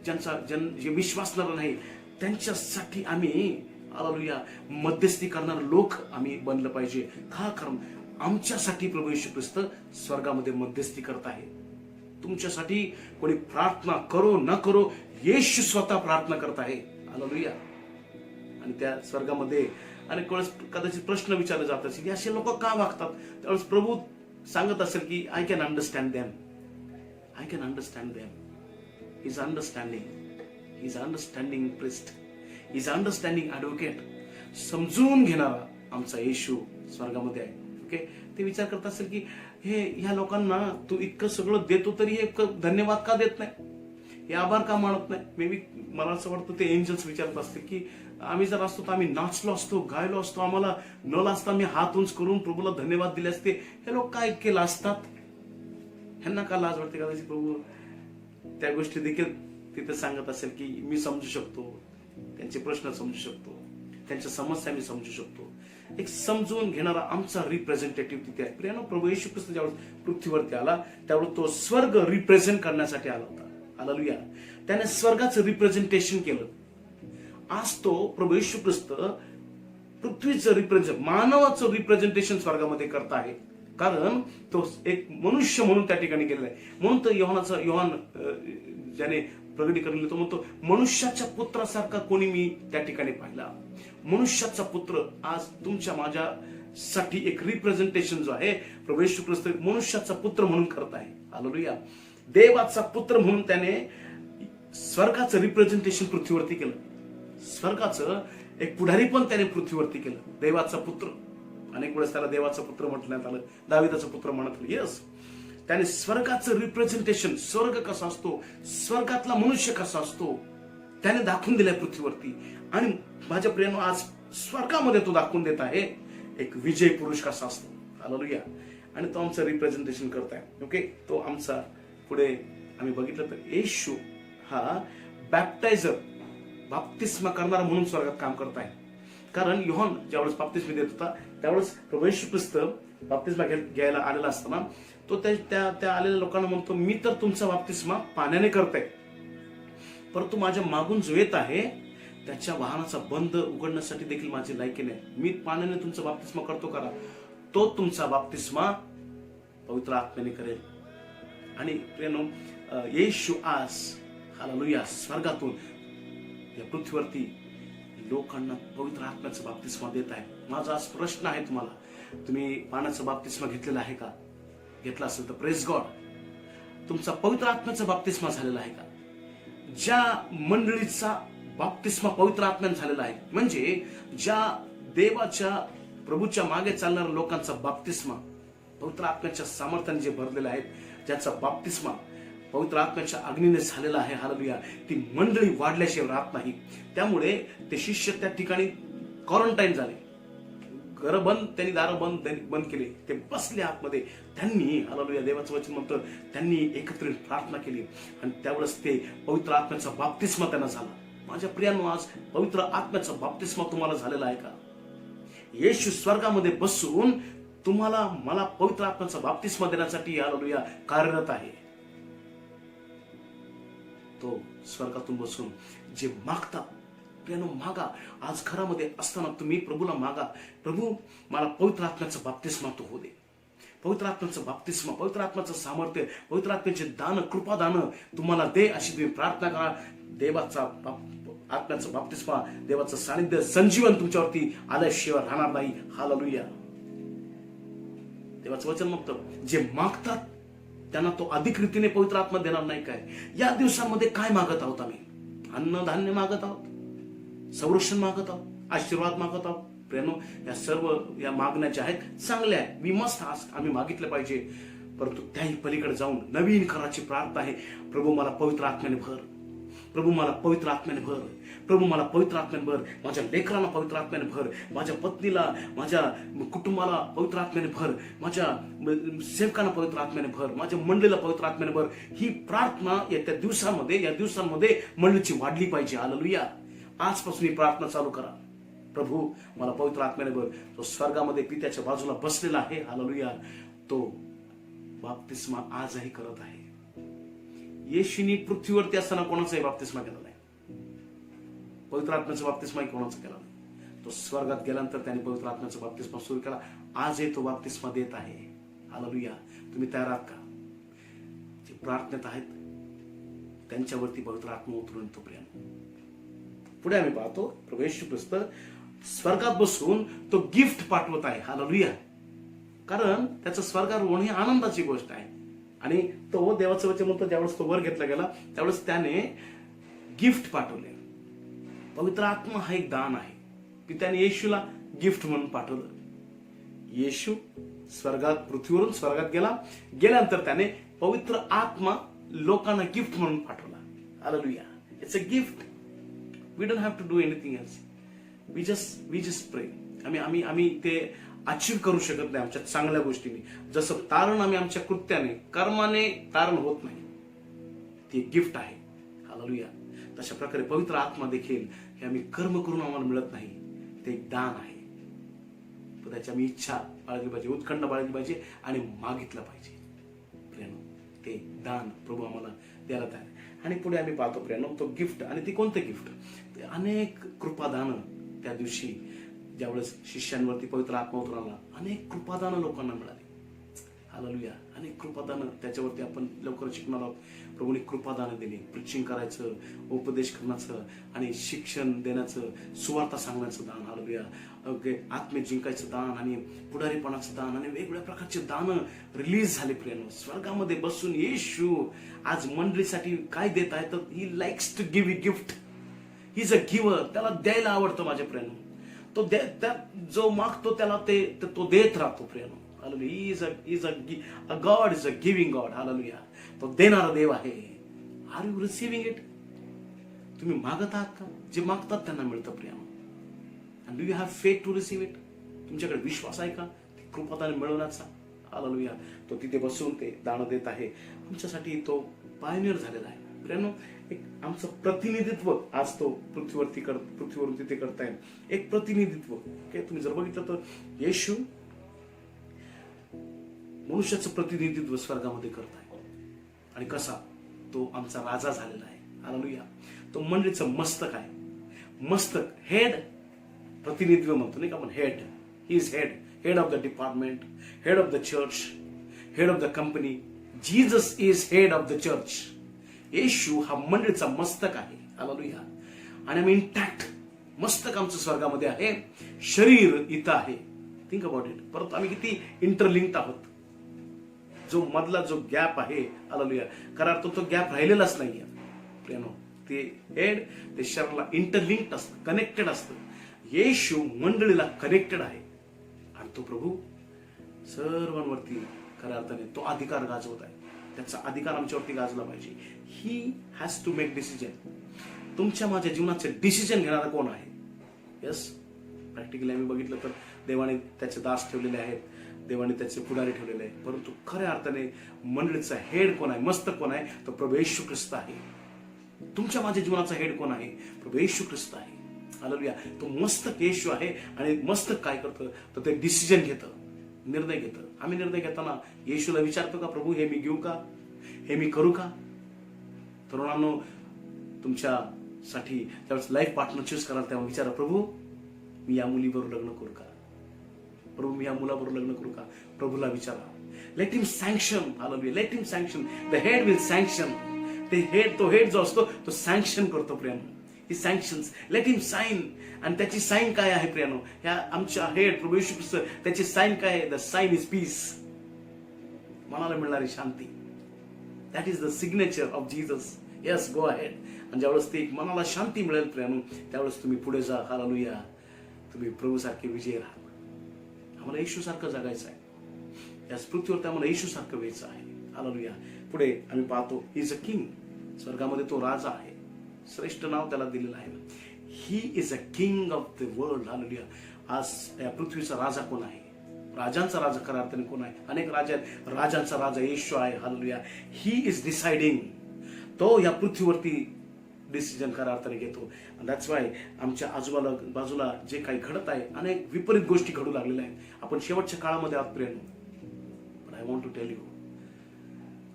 जे विश्वासणारा नाही, त्यांच्यासाठी आम्ही हालेलुया मध्यस्थी करणारे लोक आम्ही बनलं पाहिजे. का? कारण आमच्यासाठी प्रभू येशू ख्रिस्त स्वर्गामध्ये मध्यस्थी करत आहे. तुमच्यासाठी कोणी प्रार्थना करो न करो, येशू स्वतः प्रार्थना करत आहे. हालेलुया. आणि त्या स्वर्गामध्ये अनेक वेळेस कदाचित प्रश्न विचारले जात असेल की असे लोक का वागतात. त्यावेळेस प्रभू सांगत असेल की I can understand them, I can understand them. Is understanding, is understanding priest, is understanding advocate. समजून घेणारा आमचा येशू स्वर्गामध्ये आहे. ओके. ते विचार करत असेल की ह्या लोकांना तू इतकं सगळं देतो तरी हे धन्यवाद का देत नाही, हे आभार का मानत नाही. मे बी मला असं वाटतं ते एंजल्स विचारत असतील की आम्ही जर असतो तर आम्ही नाचलो असतो, गायलो असतो, आम्हाला न लाजता आम्ही हात उंच करून प्रभूला धन्यवाद दिले असते. हे लोक काय इतके लाजतात, ह्यांना का लाज वाटते. कदाचित प्रभू त्या गोष्टी देखील तिथे सांगत असेल की मी समजू शकतो, त्यांचे प्रश्न समजू शकतो, त्यांच्या समस्या मी समजू शकतो. एक समजून घेणारा आमचा रिप्रेझेंटेटिव्ह तिथे आहे. प्रियानो, प्रभू येशू ख्रिस्त ज्यावेळेस पृथ्वीवरती आला त्यावेळेस तो स्वर्ग रिप्रेझेंट करण्यासाठी आला होता. हालेलुया. त्याने स्वर्गाचं रिप्रेझेंटेशन केलं. आज तो प्रभू येशू ख्रिस्त पृथ्वीचं मानवाचं रिप्रेझेंटेशन स्वर्गामध्ये करत आहे. कारण तो एक मनुष्य म्हणून त्या ठिकाणी गेलेला आहे. म्हणून तर योहान ज्याने प्रगटीकरण तो म्हणतो मनुष्याच्या पुत्रासारखा कोणी मी त्या ठिकाणी पाहिला. मनुष्याचा पुत्र आज तुमच्या माझ्यासाठी एक रिप्रेझेंटेशन जो आहे प्रभू येशू ख्रिस्त मनुष्याचा पुत्र म्हणून करत आहे. हालेलुया. देवाचा पुत्र म्हणून त्याने स्वर्गाचं रिप्रेझेंटेशन पृथ्वीवरती केलं. स्वर्गाचं एक पुढारी पण त्याने पृथ्वीवरती केलं. देवाचा पुत्र, अनेक वेळेस त्याला देवाचा पुत्र म्हटण्यात आलं, दाविदाचा पुत्र म्हणत आलं. येस, त्याने स्वर्गाचं रिप्रेझेंटेशन, स्वर्ग कसा असतो, स्वर्गातला मनुष्य कसा असतो त्याने दाखवून दिलाय पृथ्वीवरती. आणि माझ्या प्रियानो, आज स्वर्गामध्ये तो दाखवून देत आहे एक विजय पुरुष कसा असतो. हालेलुया. आणि तो आमचं रिप्रेझेंटेशन करताय. ओके. तो आमचा पुढे आम्ही बघितलं तर येशू हा बॅप्टायझर, बाप्तिस्मा करणारा म्हणून स्वर्गात काम करत आहे. कारण योहान ज्यावेळेस बाप्तिस्मा देत होता त्यावेळेस प्रभू येशू ख्रिस्त बाप्तिस्मा घ्यायला आलेला असताना तो त्या आलेल्या लोकांना म्हणतो, मी तर तुमचा बाप्तिस्मा पाण्याने करताय, परंतु माझ्या मागून जो येत आहे त्याच्या वाहनाचा बंद उघडण्यासाठी देखील माझी लायकी नाही. मी पाण्याने तुमचा बाप्तिस्मा करतो करा, तो तुमचा बाप्तिस्मा पवित्र आत्म्याने करेल. आणि प्रियनो, येशू आज हालेलुया स्वर्गातून या पृथ्वीवरती लोकांना पवित्र आत्म्याचा बाप्तिस्मा देत आहे. माझा आज प्रश्न आहे तुम्हाला, तुम्ही पाण्याचा बाप्तिस्मा घेतलेला आहे का? घेतला असेल तर प्रेज गॉड. तुमचा पवित्र आत्म्याचा बाप्तिस्मा झालेला आहे का? ज्या मंडळीचा बाप्तिस्मा पवित्र आत्म्याने झालेला आहे, म्हणजे ज्या देवाच्या प्रभूच्या मागे चालणाऱ्या लोकांचा बाप्तिस्मा पवित्र आत्म्याच्या सामर्थ्याने जे भरलेले आहेत, ज्याचा बाप्तिस्मा पवित्र आत्म्याच्या अग्नीने झालेला आहे, हालेलुया, ती मंडळी वाढल्याशिवाय राहत नाही. त्यामुळे ते शिष्य त्या ठिकाणी क्वारंटाईन झाले, घर बंद, त्यांनी दारं बंद केले, ते बसले आतमध्ये. त्यांनी हालेलुया देवाचं वचन म्हणतं त्यांनी एकत्रित प्रार्थना केली आणि त्यावेळेस ते पवित्र आत्म्याचा बाप्तिस्मा त्यांना झाला. माझ्या प्रियांनो, आज पवित्र आत्म्याचा बाप्तिस्मा तुम्हाला झालेला आहे का? येशू स्वर्गामध्ये बसून तुम्हाला मला पवित्र आत्म्याचा बाप्तिस्मा देण्यासाठी हालेलुया कार्यरत आहे. तो स्वर्गातून बसून जे मागतात, प्रियानो मागा. आज घरामध्ये असताना तुम्ही प्रभूला मागा, प्रभू मला पवित्र आत्म्याचा बाप्तिस्मा तो हो दे. पवित्र आत्म्याचा बाप्तिस्मा, पवित्र आत्म्याचं सामर्थ्य, पवित्र आत्म्याचे दान, कृपादान तुम्हाला दे, अशी तुम्ही प्रार्थना करा. देवाचा आत्म्याचा बाप्तिस्मा, देवाचं सानिध्य, संजीवन तुमच्यावरती आल्याशिवाय राहणार नाही. हालेलुया. देवाचं वचन म्हणतं जे मागतात त्यांना तो अधिक रीतीने पवित्र आत्मा देणार नाही काय? या दिवसांमध्ये काय मागत आहोत आम्ही? अन्नधान्य मागत आहोत, संरक्षण मागत आहोत, आशीर्वाद मागत आहोत. प्रियनो, या सर्व या मागण्या ज्या आहेत चांगल्या आहेत, वी मस्ट आस्क, आम्ही मागितलं पाहिजे. परंतु त्याही पलीकडे जाऊन नवीन कराची प्रार्थना आहे, प्रभू मला पवित्र आत्म्याने भर, प्रभू मला पवित्र आत्म्याने भर, प्रभू मला पवित्र आत्म्याने भर, माझ्या लेकरांना पवित्र आत्म्याने भर, माझ्या पत्नीला, माझ्या कुटुंबाला पवित्र आत्म्याने भर, माझ्या सेवकांना पवित्र आत्म्याने भर, माझ्या मंडळीला पवित्र आत्म्याने भर. ही प्रार्थना या दिवसांमध्ये मंडळीची वाढली पाहिजे. हालेलुया. आजपासून ही प्रार्थना चालू करा, प्रभू मला पवित्र आत्म्याने भर. तो स्वर्गामध्ये पित्याच्या बाजूला बसलेला आहे, हालेलुया, तो बाप्तिस्मा आजही करत आहे. येशूनी पृथ्वीवरती असताना कोणाचाही बाप्तिस्मा केला नाही, पवित्र आत्म्याचा बाप्तिस्माही कोणाचा केला नाही. तो स्वर्गात गेल्यानंतर त्याने पवित्र आत्म्याचा बाप्तिस्मा सुरू केला. आजही तो बाप्तिस्मा देत आहे. हालेलुया. तुम्ही तयार आहात का? जे प्रार्थनेत आहेत त्यांच्यावरती पवित्र आत्मा उतरून येतो. प्रिय पुढे आम्ही पाहतो प्रभू येशू ख्रिस्त स्वर्गात बसून तो गिफ्ट पाठवत आहे. हालेलुया. कारण त्याचं स्वर्गात होणं ही आनंदाची गोष्ट आहे. आणि तो देवाचं वचन म्हणतो ज्यावेळेस तो वर घेतला गेला त्यावेळेस त्याने गिफ्ट पाठवले. पवित्र आत्मा हा एक दान आहे. पित्याने येशूला गिफ्ट म्हणून पाठवलं. येशू पृथ्वीवरून स्वर्गात गेल्यानंतर त्याने पवित्र आत्मा लोकांना गिफ्ट म्हणून पाठवला. Hallelujah. It's a gift. We don't have to do anything else. We just pray. आम्ही ते अचीव करू शकत नाही आमच्या चांगल्या गोष्टीने. जसं तारण आम्ही आमच्या कृत्याने कर्माने तारण होत नाही, ती गिफ्ट आहे. हालेलुया. तशा प्रकारे पवित्र आत्मा देखील हे आम्ही कर्म करून आम्हाला मिळत नाही, ते एक दान आहे. त्याची आम्ही इच्छा बाळगली पाहिजे, उत्खंड बाळगली पाहिजे आणि मागितलं पाहिजे. प्रियानो, ते दान प्रभू आम्हाला द्यायला तयार. आणि पुढे आम्ही पाहतो प्रियानो तो गिफ्ट. आणि ते कोणतं गिफ्ट? ते अनेक कृपादानं त्या दिवशी ज्यावेळेस शिष्यांवरती पवित्र आत्मा उतरला, अनेक कृपादानं लोकांना मिळाली. हालेलुया. अनेक कृपादानं त्याच्यावरती आपण लवकर शिकणार आहोत. प्रभूने कृपादानं दिली. प्रिचिंग करायचं, उपदेश करण्याचं आणि शिक्षण देण्याचं, सुवार्ता सांगण्याचं दान. हालेलुया. आत्मे जिंकायचं दान आणि पुढारीपणाचं दान आणि वेगवेगळ्या प्रकारचे दानं रिलीज झाले. प्रियानो, स्वर्गामध्ये बसून येशू आज मंडळीसाठी काय देत आहे तर he likes to give gift. He is a giver. त्याला द्यायला आवडतं माझ्या प्रियानो. तो जो मागतो त्याला तो देत राहतो. प्रियानो, hallelujah. God is a giving God. Hallelujah. तो देणारा देव आहे. Are you receiving it? तुम्ही मागत आहात का? जे मागतात त्यांना मिळतं. प्रियानो, and do you have faith to receive it? तुमच्याकडे विश्वास आहे का ती कृपादान मिळवण्याचा? हालेलुया. तो तिथे बसून ते दान देत आहे. आमच्यासाठी तो पायनियर झालेला आहे. प्रियानो, एक आमचं प्रतिनिधित्व आज तो पृथ्वीवरून तिथे करताय, एक प्रतिनिधित्व. तुम्ही जर बघितलं तर येशू मनुष्याचं प्रतिनिधित्व स्वर्गामध्ये करताय. आणि कसा? तो आमचा राजा झालेला आहे. हालेलुया. तो मंडळीचं मस्तक आहे. मस्तक, हेड, प्रतिनिधित्व म्हणतो नाही का आपण, head. He is head of the department, head of the church, head of the company. Jesus is head of the church. येशू हा मंडळीचा मस्तक आहे. हालेलुया. आणि आम्ही इंटॅक्ट, मस्तक आमचं स्वर्गामध्ये आहे, शरीर इथं आहे. Think about it. परंतु आम्ही किती इंटरलिंक्ड आहोत. जो मधला जो गॅप आहे, हालेलुया, खरा तो गॅप राहिलेलाच नाहीये. प्रियानो, ते हेड, ते शरीराला इंटरलिंक्ड असतं, कनेक्टेड असतं. येशू मंडळीला कनेक्टेड आहे. आणि तो प्रभू सर्वांवरती खऱ्या अर्थाने तो अधिकार गाजवत आहे. त्याचा अधिकार आमच्यावरती गाजला पाहिजे. He has to make decision. तुमच्या माझ्या जीवनाचे डिसिजन घेणारा कोण आहे? यस, प्रॅक्टिकली आम्ही बघितलं तर देवाने त्याचे दास ठेवलेले आहेत, देवाने त्याचे पुढारी ठेवलेले आहेत. परंतु खऱ्या अर्थाने मंडळीचा हेड कोण आहे, मस्तक कोण आहे? तो प्रभू येशू ख्रिस्त आहे. तुमच्या माझ्या जीवनाचा हेड कोण आहे? प्रभू येशू ख्रिस्त आहे. हालेलुया. तो मस्तक येशू आहे. आणि मस्तक काय करतं? तर ते डिसिजन घेतं, निर्णय घेतं. आम्ही निर्णय घेताना येशूला विचारतो का, प्रभू हे मी घेऊ का, हे मी करू का? तरुणांनो, तुमच्यासाठी त्यावेळेस लाईफ पार्टनर चूज कराल तेव्हा विचारा, प्रभू मी या मुलीबरोबर लग्न करू का? प्रभू मी या मुलाबरोबर लग्न करू का? प्रभूला विचारा. Let him sanction. Hallelujah. Let him sanction. The head will sanction. तो हेड जो असतो तो सँक्शन करतो. प्रियानो, he sanctions. Let him sign. आणि त्याची साइन काय आहे प्रियानो? ह्या आमच्या हेड प्रभू येशू ख्रिस्त, त्याची साइन काय आहे? The sign is peace. मनाला मिळणारी शांती. That is the signature of Jesus. Yes, go ahead. आणि ज्यावेळेस ते मनाला शांती मिळेल प्रियानो, त्यावेळेस तुम्ही पुढे जा. हालेलुया. तुम्ही प्रभू सारखे विजय राहा. आम्हाला येशू सारखं जगायचं आहे. या पृथ्वीवरती आम्हाला येशू सारखं व्हायचं आहे. हालेलुया. पुढे आम्ही पाहतो, ही इज अ किंग. स्वर्गामध्ये तो राजा आहे. श्रेष्ठ नाव त्याला दिलेलं आहे. He is a king of the world. Hallelujah. आज या पृथ्वीचा राजा कोण आहे? राजांचा राजा खऱ्या अर्थाने कोण आहे? अनेक राजा आहेत. राजांचा राजा येशू आहे. हालेलुया. He is deciding. तो या पृथ्वीवरती डिसिजन खऱ्या अर्थाने घेतो. दॅट्स वाय आमच्या बाजूला जे काही घडत आहे, अनेक विपरीत गोष्टी घडू लागलेल्या आहेत. आपण शेवटच्या काळामध्ये आहात प्रियानो. पण I want to tell you,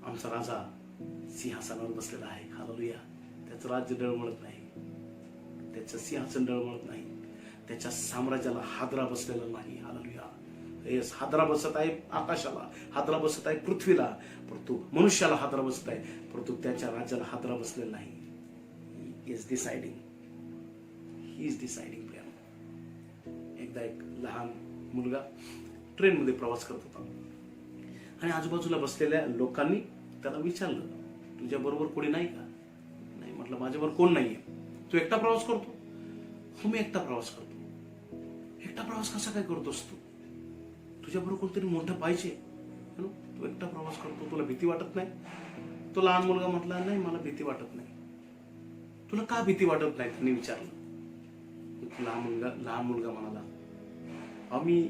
आमचा राजा सिंहासनावर बसलेला आहे. हालेलुया. त्याचं राज्य डळमळत नाही, त्याचं सिंहासन डळमळत नाही, त्याच्या साम्राज्याला हादरा बसलेला नाही. हालेलुया. येस, हादरा बसत आहे आकाशाला, हादरा बसत आहे पृथ्वीला, परंतु मनुष्याला हादरा बसत आहे, परंतु त्याच्या राज्याला हादरा बसलेला नाही. He is deciding. He is deciding. एकदा एक लहान मुलगा ट्रेनमध्ये प्रवास करत होता आणि आजूबाजूला बसलेल्या लोकांनी त्याला विचारलं, तुझ्या बरोबर कोणी नाही का? नाही. म्हटलं, माझ्याबरोबर कोण नाहीये. तू एकटा प्रवास करतो? हो, मी एकटा प्रवास करतो. एकटा प्रवास कसा काय करतोस तू? तुझ्याबरोबर कोणतरी मोठं पाहिजे. तू एकटा प्रवास करतो, तुला भीती वाटत नाही? तो लहान मुलगा म्हटला, नाही, मला भीती वाटत नाही. तुला का भीती वाटत नाही? त्यांनी विचारलं. लहान मुलगा म्हणाला, आम्ही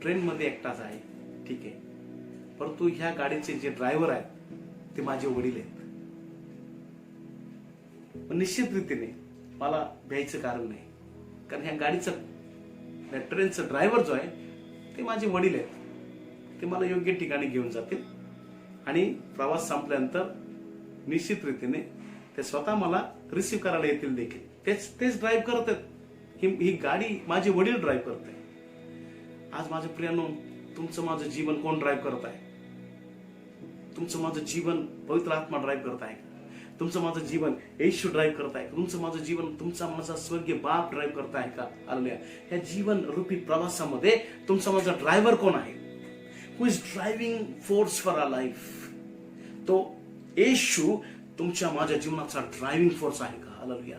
ट्रेनमध्ये एकटाच आहे, ठीक आहे, परंतु ह्या गाडीचे जे ड्रायव्हर आहेत ते माझे वडील आहेत. पण निश्चित रीतीने मला भ्यायचं कारण नाही, कारण ह्या गाडीचा ट्रेनचा ड्रायव्हर जो आहे ते माझे वडील आहेत. ते मला योग्य ठिकाणी घेऊन जातील आणि प्रवास संपल्यानंतर निश्चित रीतीने ते स्वतः मला रिसीव्ह करायला येतील देखील. तेच ड्राईव्ह करत आहेत. ही गाडी माझे वडील ड्राईव्ह करत आहे. आज माझ्या प्रियानो, तुमचं माझं जीवन कोण ड्राईव्ह करत आहे? तुमचं माझं जीवन पवित्र आत्मा ड्राईव्ह करत आहे का? तुमचं माझं जीवन येशू ड्राईव्ह करत आहे? तुमचं माझं जीवन तुमचा माझा स्वर्गीय बाप ड्राईव्ह करत आहे का? हालेलुया. या जीवन रूपी प्रवासामध्ये तुमचा माझा ड्रायव्हर कोण आहे? Who is driving force for our life? तो येशू तुमच्या माझ्या जीवनाचा ड्रायव्हिंग फोर्स आहे का? हालेलुया.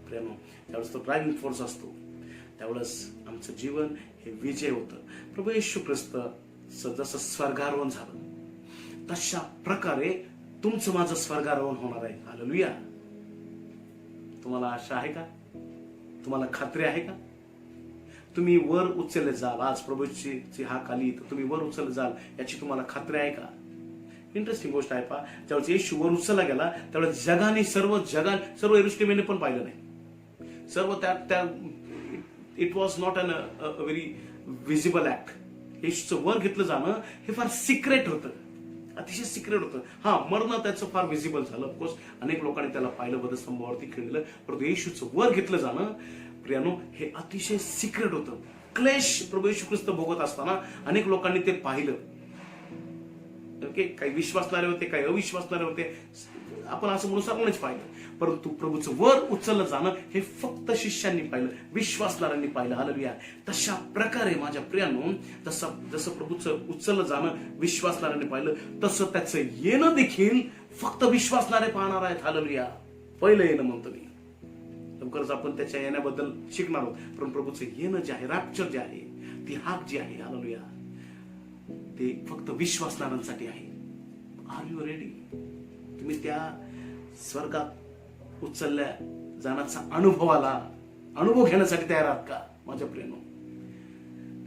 प्रेम, त्यावेळेस तो ड्रायव्हिंग फोर्स असतो, त्यावेळेस आमचं जीवन हे विजय होतं. प्रभू येशू ख्रिस्त जसं स्वर्गारोहण झालं तशा प्रकारे तुमचं माझं स्वर्गारोहण होणार आहे. हालेलुया. तुम्हाला आशा आहे का? तुम्हाला खात्री आहे का? तुम्ही वर उचलले जाल. आज प्रभूची हाक आली तर तुम्ही वर उचलले जाल याची तुम्हाला खात्री आहे का? इंटरेस्टिंग गोष्ट आहे पहा, ज्यावेळेस येशू वर उचलला गेला त्यावेळेस जगाने सर्व यरूशलेमने पण पाहिलं नाही. सर्व त्या it was not an very visible act. येशूचं वर घेतलं जाणं हे फार सिक्रेट होतं, अतिशय सिक्रेट होतं. हा, मरणं त्याचं फार विजिबल झालं. ऑफकोर्स अनेक लोकांनी त्याला पाहिलं, वधस्तंभावरती खेळलं, परंतु येशूचं वर घेतलं जाणं प्रियानो हे अतिशय सिक्रेट होतं. क्लेश प्रभू येशू ख्रिस्त भोगत असताना अनेक लोकांनी ते पाहिलं. ओके, काही विश्वासणारे होते, काही अविश्वासणारे होते, आपण असं म्हणून सर्वांनीच पाहिलं. परंतु प्रभूचं वर उचललं जाणं हे फक्त शिष्यांनी पाहिलं, विश्वासणाऱ्यांनी पाहिलं. हालेलुया. तशा प्रकारे माझ्या प्रियांनो, जसं प्रभूचं उचललं जाणं विश्वासणाऱ्यांनी पाहिलं, तसं त्याचं येणं देखील फक्त विश्वासणारे पाहणार आहेत. हालेलुया. पहिलं येणं म्हणतो मी. लवकरच आपण त्याच्या येण्याबद्दल शिकणार आहोत. पण प्रभूचं येणं जे आहे, रॅप्चर जे आहे, ती हाक जी आहे, हालेलुया, ते फक्त विश्वासणाऱ्यांसाठी आहे. Are you ready? तुम्ही त्या स्वर्गात उचलल्या जाण्याचा अनुभव घेण्यासाठी तयार आहात का माझ्या प्रियानो?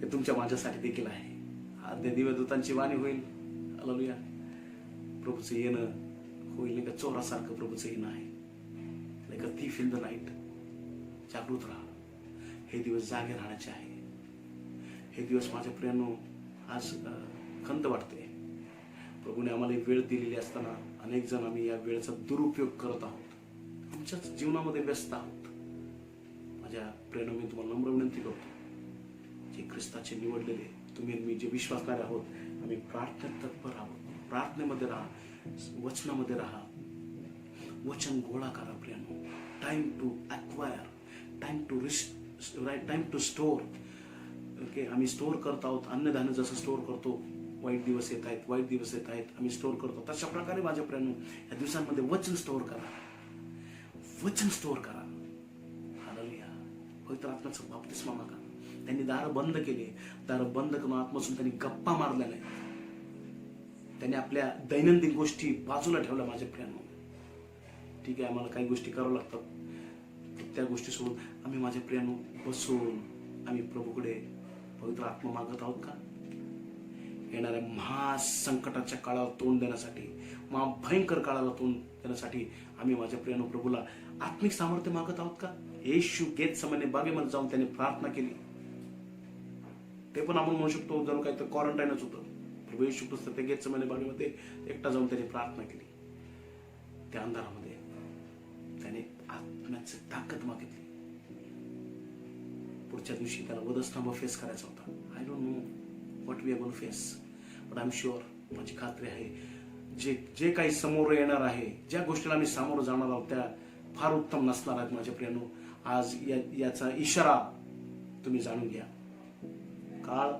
ते तुमच्या माझ्यासाठी देखील आहे. आद्य दिव्यदूतांची वाणी होईल. हालेलुया. प्रभूचं येणं होईल नाही का चोरासारखं. प्रभूचं येणं आहे like a thief in the night. जागृत राहा. हे दिवस जागे राहण्याचे आहे. हे दिवस माझ्या प्रियानो आज खंत वाटते. प्रभूने आम्हाला एक वेळ दिलेली असताना अनेक जण आम्ही या वेळेचा दुरुपयोग करत आहोत. आमच्याच जीवनामध्ये व्यस्त आहोत. माझ्या प्रियानो, मी तुम्हाला नम्र विनंती करतो, जे ख्रिस्ताचे निवडलेले तुम्ही मी जे विश्वासणारे आहोत, आम्ही प्रार्थनेत तत्पर आहोत. प्रार्थनेमध्ये राहा, वचनामध्ये राहा, वचन गोळा करा प्रियानो. Time to acquire, time to store. Okay, आम्ही स्टोर करत आहोत. अन्नधान्य जसं स्टोर करतो, वाईट दिवस येत आहेत, आम्ही स्टोर करतो, तशा प्रकारे माझ्या प्रियानो या दिवसांमध्ये वचन स्टोर करा. हालेलुया. पवित्र आत्म्याचं बाप्तिस्मा मागा. त्यांनी दारं बंद केले. दारं बंद करून आतमधून त्यांनी गप्पा मारल्या नाहीत. त्यांनी आपल्या दैनंदिन गोष्टी बाजूला ठेवल्या माझ्या प्रियानो. ठीक आहे, आम्हाला काही गोष्टी कराव्या लागतात, त्या गोष्टी सोडून आम्ही माझ्या प्रियानो बसून आम्ही प्रभूकडे पवित्र आत्मा मागत आहोत का? येणाऱ्या महासंकटाच्या काळाला तोंड देण्यासाठी, महाभयंकर काळाला तोंड देण्यासाठी आम्ही माझ्या प्रियानो प्रभूला आत्मिक सामर्थ्य मागत आहोत का? येशू गेतसेमने बागेमध्ये जाऊन त्याने प्रार्थना केली. ते पण आपण म्हणू शकतो जणू काही तर क्वारंटाईनच होतं. प्रभू येशू ख्रिस्त ते गेतसेमने बागेमध्ये एकटा जाऊन त्याने प्रार्थना केली. त्या अंधारामध्ये त्याने आत्म्याची ताकद मागितली. पुढच्या दिवशी त्याला वधस्तंभ फेस करायचा होता. I don't know what we are going to face, but I am sure, माझी खात्री आहे, जे काही समोर येणार आहे, ज्या गोष्टीला आम्ही सामोरं जाणार आहोत, त्या फार उत्तम नसणार आहेत माझ्या प्रियानो. आज याचा इशारा तुम्ही जाणून घ्या. काळ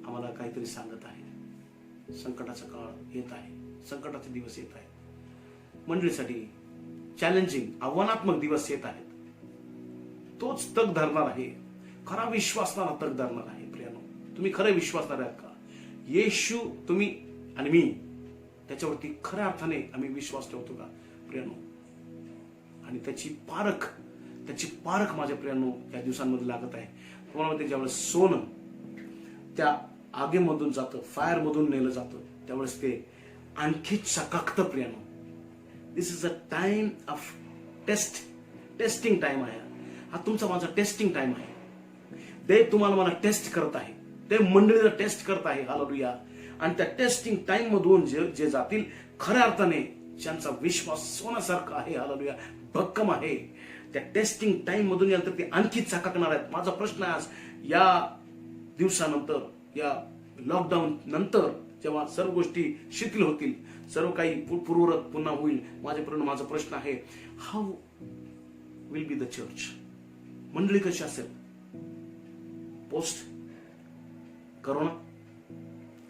आम्हाला काहीतरी सांगत आहे. संकटाचा काळ येत आहे, संकटाचे दिवस येत आहेत. मंडळीसाठी चॅलेंजिंग, आव्हानात्मक दिवस येत आहेत. तोच तग धरणार आहे, खरा विश्वासणारा तग धरणार आहे. प्रियानो, तुम्ही खरे विश्वासणार आहात का? येशू, तुम्ही आणि मी, त्याच्यावरती खऱ्या अर्थाने आम्ही विश्वास ठेवतो का प्रियानो? आणि त्याची पारख माझ्या प्रियानो या दिवसांमध्ये लागत आहे. तुम्हाला ज्यावेळेस सोनं त्या आगेमधून जातं, फायर मधून नेलं जातं, त्यावेळेस ते आणखी चकाकतं प्रियानो. This is a time of testing time आहे. हा तुमचा माझा टेस्टिंग टाइम आहे. ते तुम्हाला मला टेस्ट करत आहे, ते मंडळीला टेस्ट करत आहे. हालेलुया. आणि त्या टेस्टिंग टाइम मधून जे जातील, खऱ्या अर्थाने ज्यांचा विश्वास सोन्यासारखा आहे, हालेलुया, भक्कम आहे, त्या टेस्टिंग टाइम मधून यानंतर ते आणखी चकाकणार आहेत. माझा प्रश्न आहे आज, या दिवसानंतर, या लॉकडाऊन नंतर, जेव्हा सर्व गोष्टी शिथिल होतील, सर्व काही पूर्ववत पुन्हा होईल, माझा प्रश्न आहे, how will be the church? मंडळी कशी असेल पोस्ट करोना,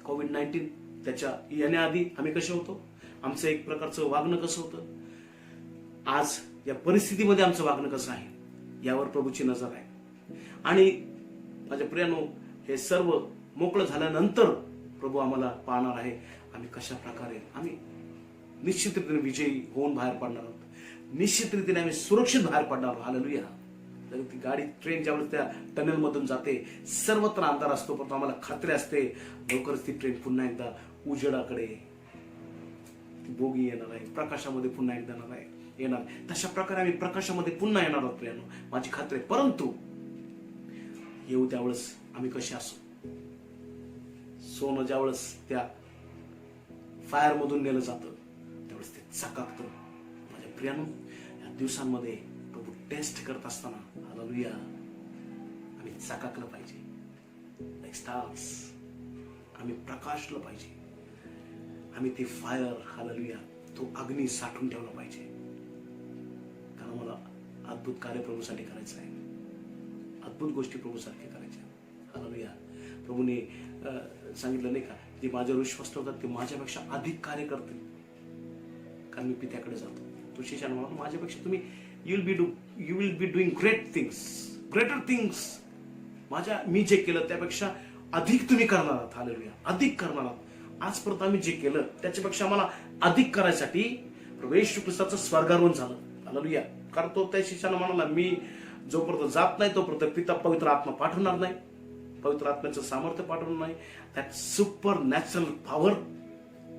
कोविड-19 त्याच्या येण्याआधी आम्ही कसे होतो? आमचं एक प्रकारचं वागणं कसं होतं? आज या परिस्थितीमध्ये आमचं वागणं कसं आहे, यावर प्रभूची नजर आहे. आणि माझ्या प्रियानो, हे सर्व मोकळं झाल्यानंतर प्रभू आम्हाला पाहणार आहे. आम्ही कशा प्रकारे, आम्ही निश्चित रीतीने विजयी होऊन बाहेर पडणार आहोत. निश्चित रीतीने आम्ही सुरक्षित बाहेर पडणार आहोत. हालेलुया. ती गाडी, ट्रेन ज्यावेळेस त्या टनेल मधून जाते, सर्वत्र अंधार असतो, पण आम्हाला खात्री असते लवकरच ती ट्रेन पुन्हा एकदा उजेडाकडे बोगी येणार आहे, प्रकाशामध्ये पुन्हा एकदा येणार. तशा प्रकारे आम्ही प्रकाशामध्ये पुन्हा येणार आहोत प्रियानो, माझी खात्री आहे. परंतु येऊ त्यावेळेस आम्ही कसे असू, सोनं ज्यावेळेस त्या फायर मधून नेलं जातं त्यावेळेस ते चकाकतं. माझ्या प्रियानो, या दिवसांमध्ये प्रभू टेस्ट करत असताना हालेलुया आम्ही चकाकलं पाहिजे, लाईक स्टार्स. आम्ही प्रकाशलं पाहिजे, आम्ही ते फायर हालेलुया तो अग्नी साठवून ठेवला पाहिजे. कारण मला अद्भुत कार्य प्रभूसाठी करायचं आहे, अद्भुत गोष्टी प्रभूसारख्या करायच्या. हालेलुया. प्रभूने सांगितलं नाही का, जे माझ्यावर विश्वास ठेवतात ते माझ्यापेक्षा अधिक कार्य करतील, कारण मी पित्याकडे जातो. तो शिष्याला म्हणाला, माझ्यापेक्षा तुम्ही you will be doing greater things. मी जे केलं त्यापेक्षा अधिक तुम्ही करणार आहात. हालेलुया, अधिक करणार आहात. आजपर्यंत आम्ही जे केलं त्याच्यापेक्षा आम्हाला अधिक करायसाठी प्रभू येशू ख्रिस्ताचं स्वर्गारोहण झालं. हालेलुया. कारण तो त्या शिष्याला म्हणाला, मी जोपर्यंत जात नाही तोपर्यंत पिता पवित्र आत्मा पाठवणार नाही, पवित्र आत्म्याचं सामर्थ्य पाठवणार नाही, दॅट सुपर नॅचरल पॉवर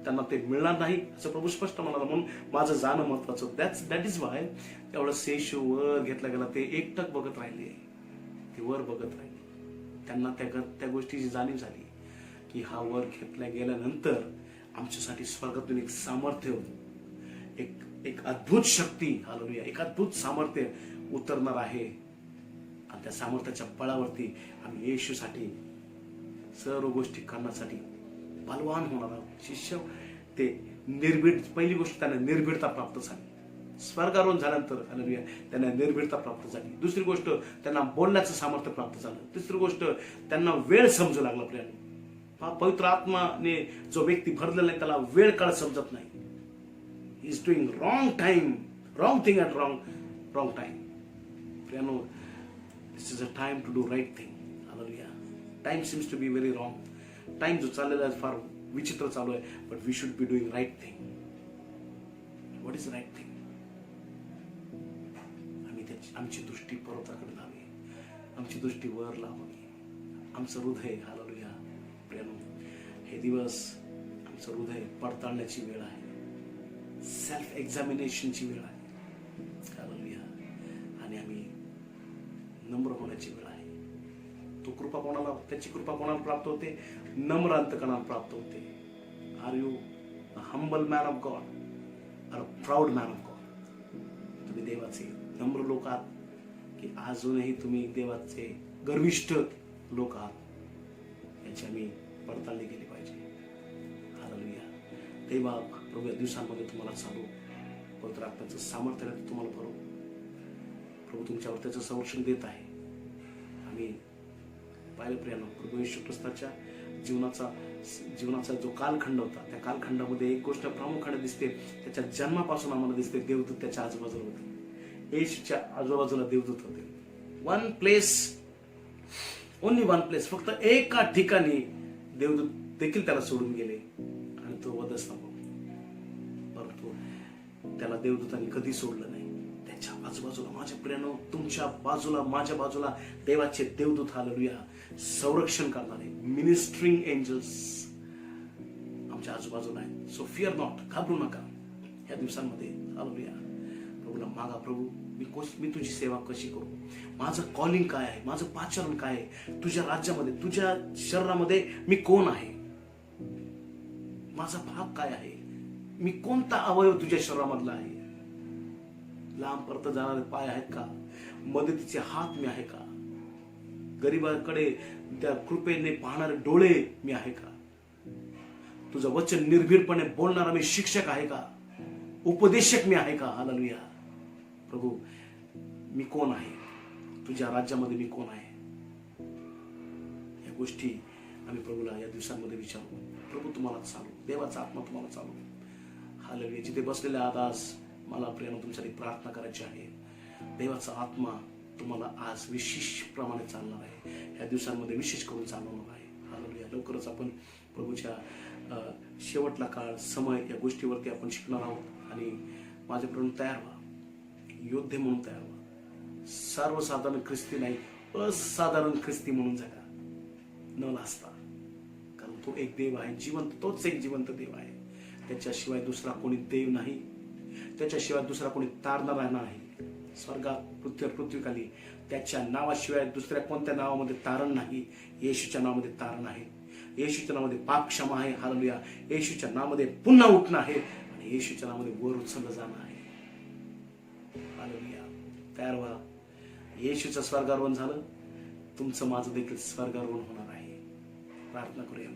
त्यांना ते मिळणार नाही असं प्रभू स्पष्ट म्हणाला. म्हणून माझं जाणं महत्वाचं. दॅट इज वाय तेवढं शेष वर घेतला गेला. ते एकटक बघत राहिले, ते वर बघत राहिले. त्यांना त्या गोष्टीची जाणीव झाली की हा वर घेतला गेल्यानंतर आमच्यासाठी स्वर्गातून एक सामर्थ्य, एक अद्भुत शक्ती, हालेलुया, एक अद्भुत सामर्थ्य उतरणार आहे. आणि त्या सामर्थ्याच्या बळावरती आम्ही येशूसाठी सर्व गोष्टी करण्यासाठी बलवान होणार आहोत. शिष्य ते निर्भीड, पहिली गोष्ट त्यांना निर्भीडता प्राप्त झाली. स्वर्गारोहण झाल्यानंतर हालेलुया त्यांना निर्भीडता प्राप्त झाली. दुसरी गोष्ट त्यांना बोलण्याचं सामर्थ्य प्राप्त झालं. तिसरी गोष्ट त्यांना वेळ समजू लागला. प्रियानो, पवित्र आत्माने जो व्यक्ती भरलेला नाही त्याला वेळ काळ समजत नाही. He is doing wrong thing at wrong time. प्रियानो, this is a time to do right thing. Hallelujah. Time seems to be very wrong. Time जो चाललेला आहे फार विचित्र चालू आहे. But we should be doing right thing. What is right thing? आमची दृष्टी पर्वताकडे लावी, आमची दृष्टी वर लावावी. आमचं हृदय, हालेलुया प्रियानो, हे दिवस आमचं हृदय पडताळण्याची वेळ आहे, सेल्फ एक्झामिनेशनची वेळ आहे. हालेलुया. आणि आम्ही नम्र होण्याची वेळ आहे. तो कृपा कोणाला, त्याची कृपा कोणाला प्राप्त होते? नम्र अंतकरणाला प्राप्त होते. Are you a humble man of God, are a proud man of God? तुम्ही देवाचे नम्र लोक आहात की अजूनही तुम्ही देवाचे गर्विष्ठ लोक आहात? याची आम्ही पडताळणी केली पाहिजे. हालेलुया. देवा प्रभू या दिवसांमध्ये तुम्हाला चालू, पवित्र आत्म्याचं सामर्थ्य तुम्हाला भरू. प्रभू तुमच्यावर त्याचं संरक्षण देत आहे. आम्ही पाहिलं प्रियानो, प्रभू येशू ख्रिस्ताच्या जीवनाचा जो कालखंड होता त्या कालखंडामध्ये एक गोष्ट प्रामुख्याने दिसते. त्याच्या जन्मापासून आम्हाला दिसते देवदूत त्याच्या आजूबाजूला होते. येशूच्या आजूबाजूला देवदूत होते. One place, only one place, फक्त एका ठिकाणी देवदूत देखील त्याला सोडून गेले आणि तो वधच नको. परंतु त्याला देवदूतांनी कधी सोडलं नाही. त्याच्या आजूबाजूला, माझ्या प्रियानो, तुमच्या बाजूला, माझ्या बाजूला देवाचे देवदूत, हालेलुया, संरक्षण करणारे मिनिस्ट्रिंग एंजल्स आमच्या आजूबाजूला आहेत. सो फिअर नॉट, घाबरू नका या दिवसांमध्ये. हालेलुया. प्रभूला मागा, प्रभू मी तुझी सेवा कशी करू? माझं कॉलिंग काय आहे? माझं पाचारण काय आहे? तुझ्या राज्यामध्ये, तुझ्या शरीरामध्ये मी कोण आहे? माझा भाग काय आहे? मी कोणता अवयव तुझ्या शरीरामधला आहे? लांब परत जाणारे पाय आहेत का? मदतीचे हात मी आहे का? गरीबाकडे त्या कृपेने पाहणारे डोळे मी आहे का? तुझं वचन निर्भीडपणे बोलणारा मी शिक्षक आहे का? उपदेशक मी आहे का? हालेलुया. प्रभू मी कोण आहे? तुझ्या राज्यामध्ये मी कोण आहे? या गोष्टी आम्ही प्रभूला या दिवसांमध्ये विचारू. प्रभू तुम्हाला चालू, देवाचा आत्मा तुम्हाला चालू. हालेलुया. जिथे बसलेले आदास, मला प्रियानो तुमच्यासाठी प्रार्थना करायची आहे. देवाचा आत्मा तुम्हाला आज विशेष प्रमाणे चालणार आहे. या दिवसांमध्ये विशेष करून चालवणार आहे. हालेलुया. लवकरच आपण प्रभूच्या शेवटला काळ, समय या गोष्टीवरती आपण शिकणार आहोत. आणि माझ्याकडून तयार व्हा, योद्धे म्हणून तयार व्हा. सर्वसाधारण ख्रिस्ती नाही, असाधारण ख्रिस्ती म्हणून जगा, न लाजता. कारण तो एक देव आहे जिवंत, तोच एक जिवंत देव आहे. त्याच्याशिवाय दुसरा कोणी देव नाही, त्याच्याशिवाय दुसरा कोणी तारणारा नाही. स्वर्गात पृथ्वीखाली त्याच्या नावाशिवाय दुसऱ्या कोणत्या नावामध्ये तारण नाही. येशूच्या नावामध्ये तारण आहे, येशूच्या नावामध्ये पाप क्षमा आहे. हालेलुया. येशूच्या नावामध्ये पुन्हा उठणं आहे आणि येशूच्या नावामध्ये वर उचललं जाणं आहे. हालेलुया. तयार व्हा. येशूचं स्वर्गारोहण झालं, तुमचं माझं देखील स्वर्गारोहण होणार आहे. प्रार्थना करूया.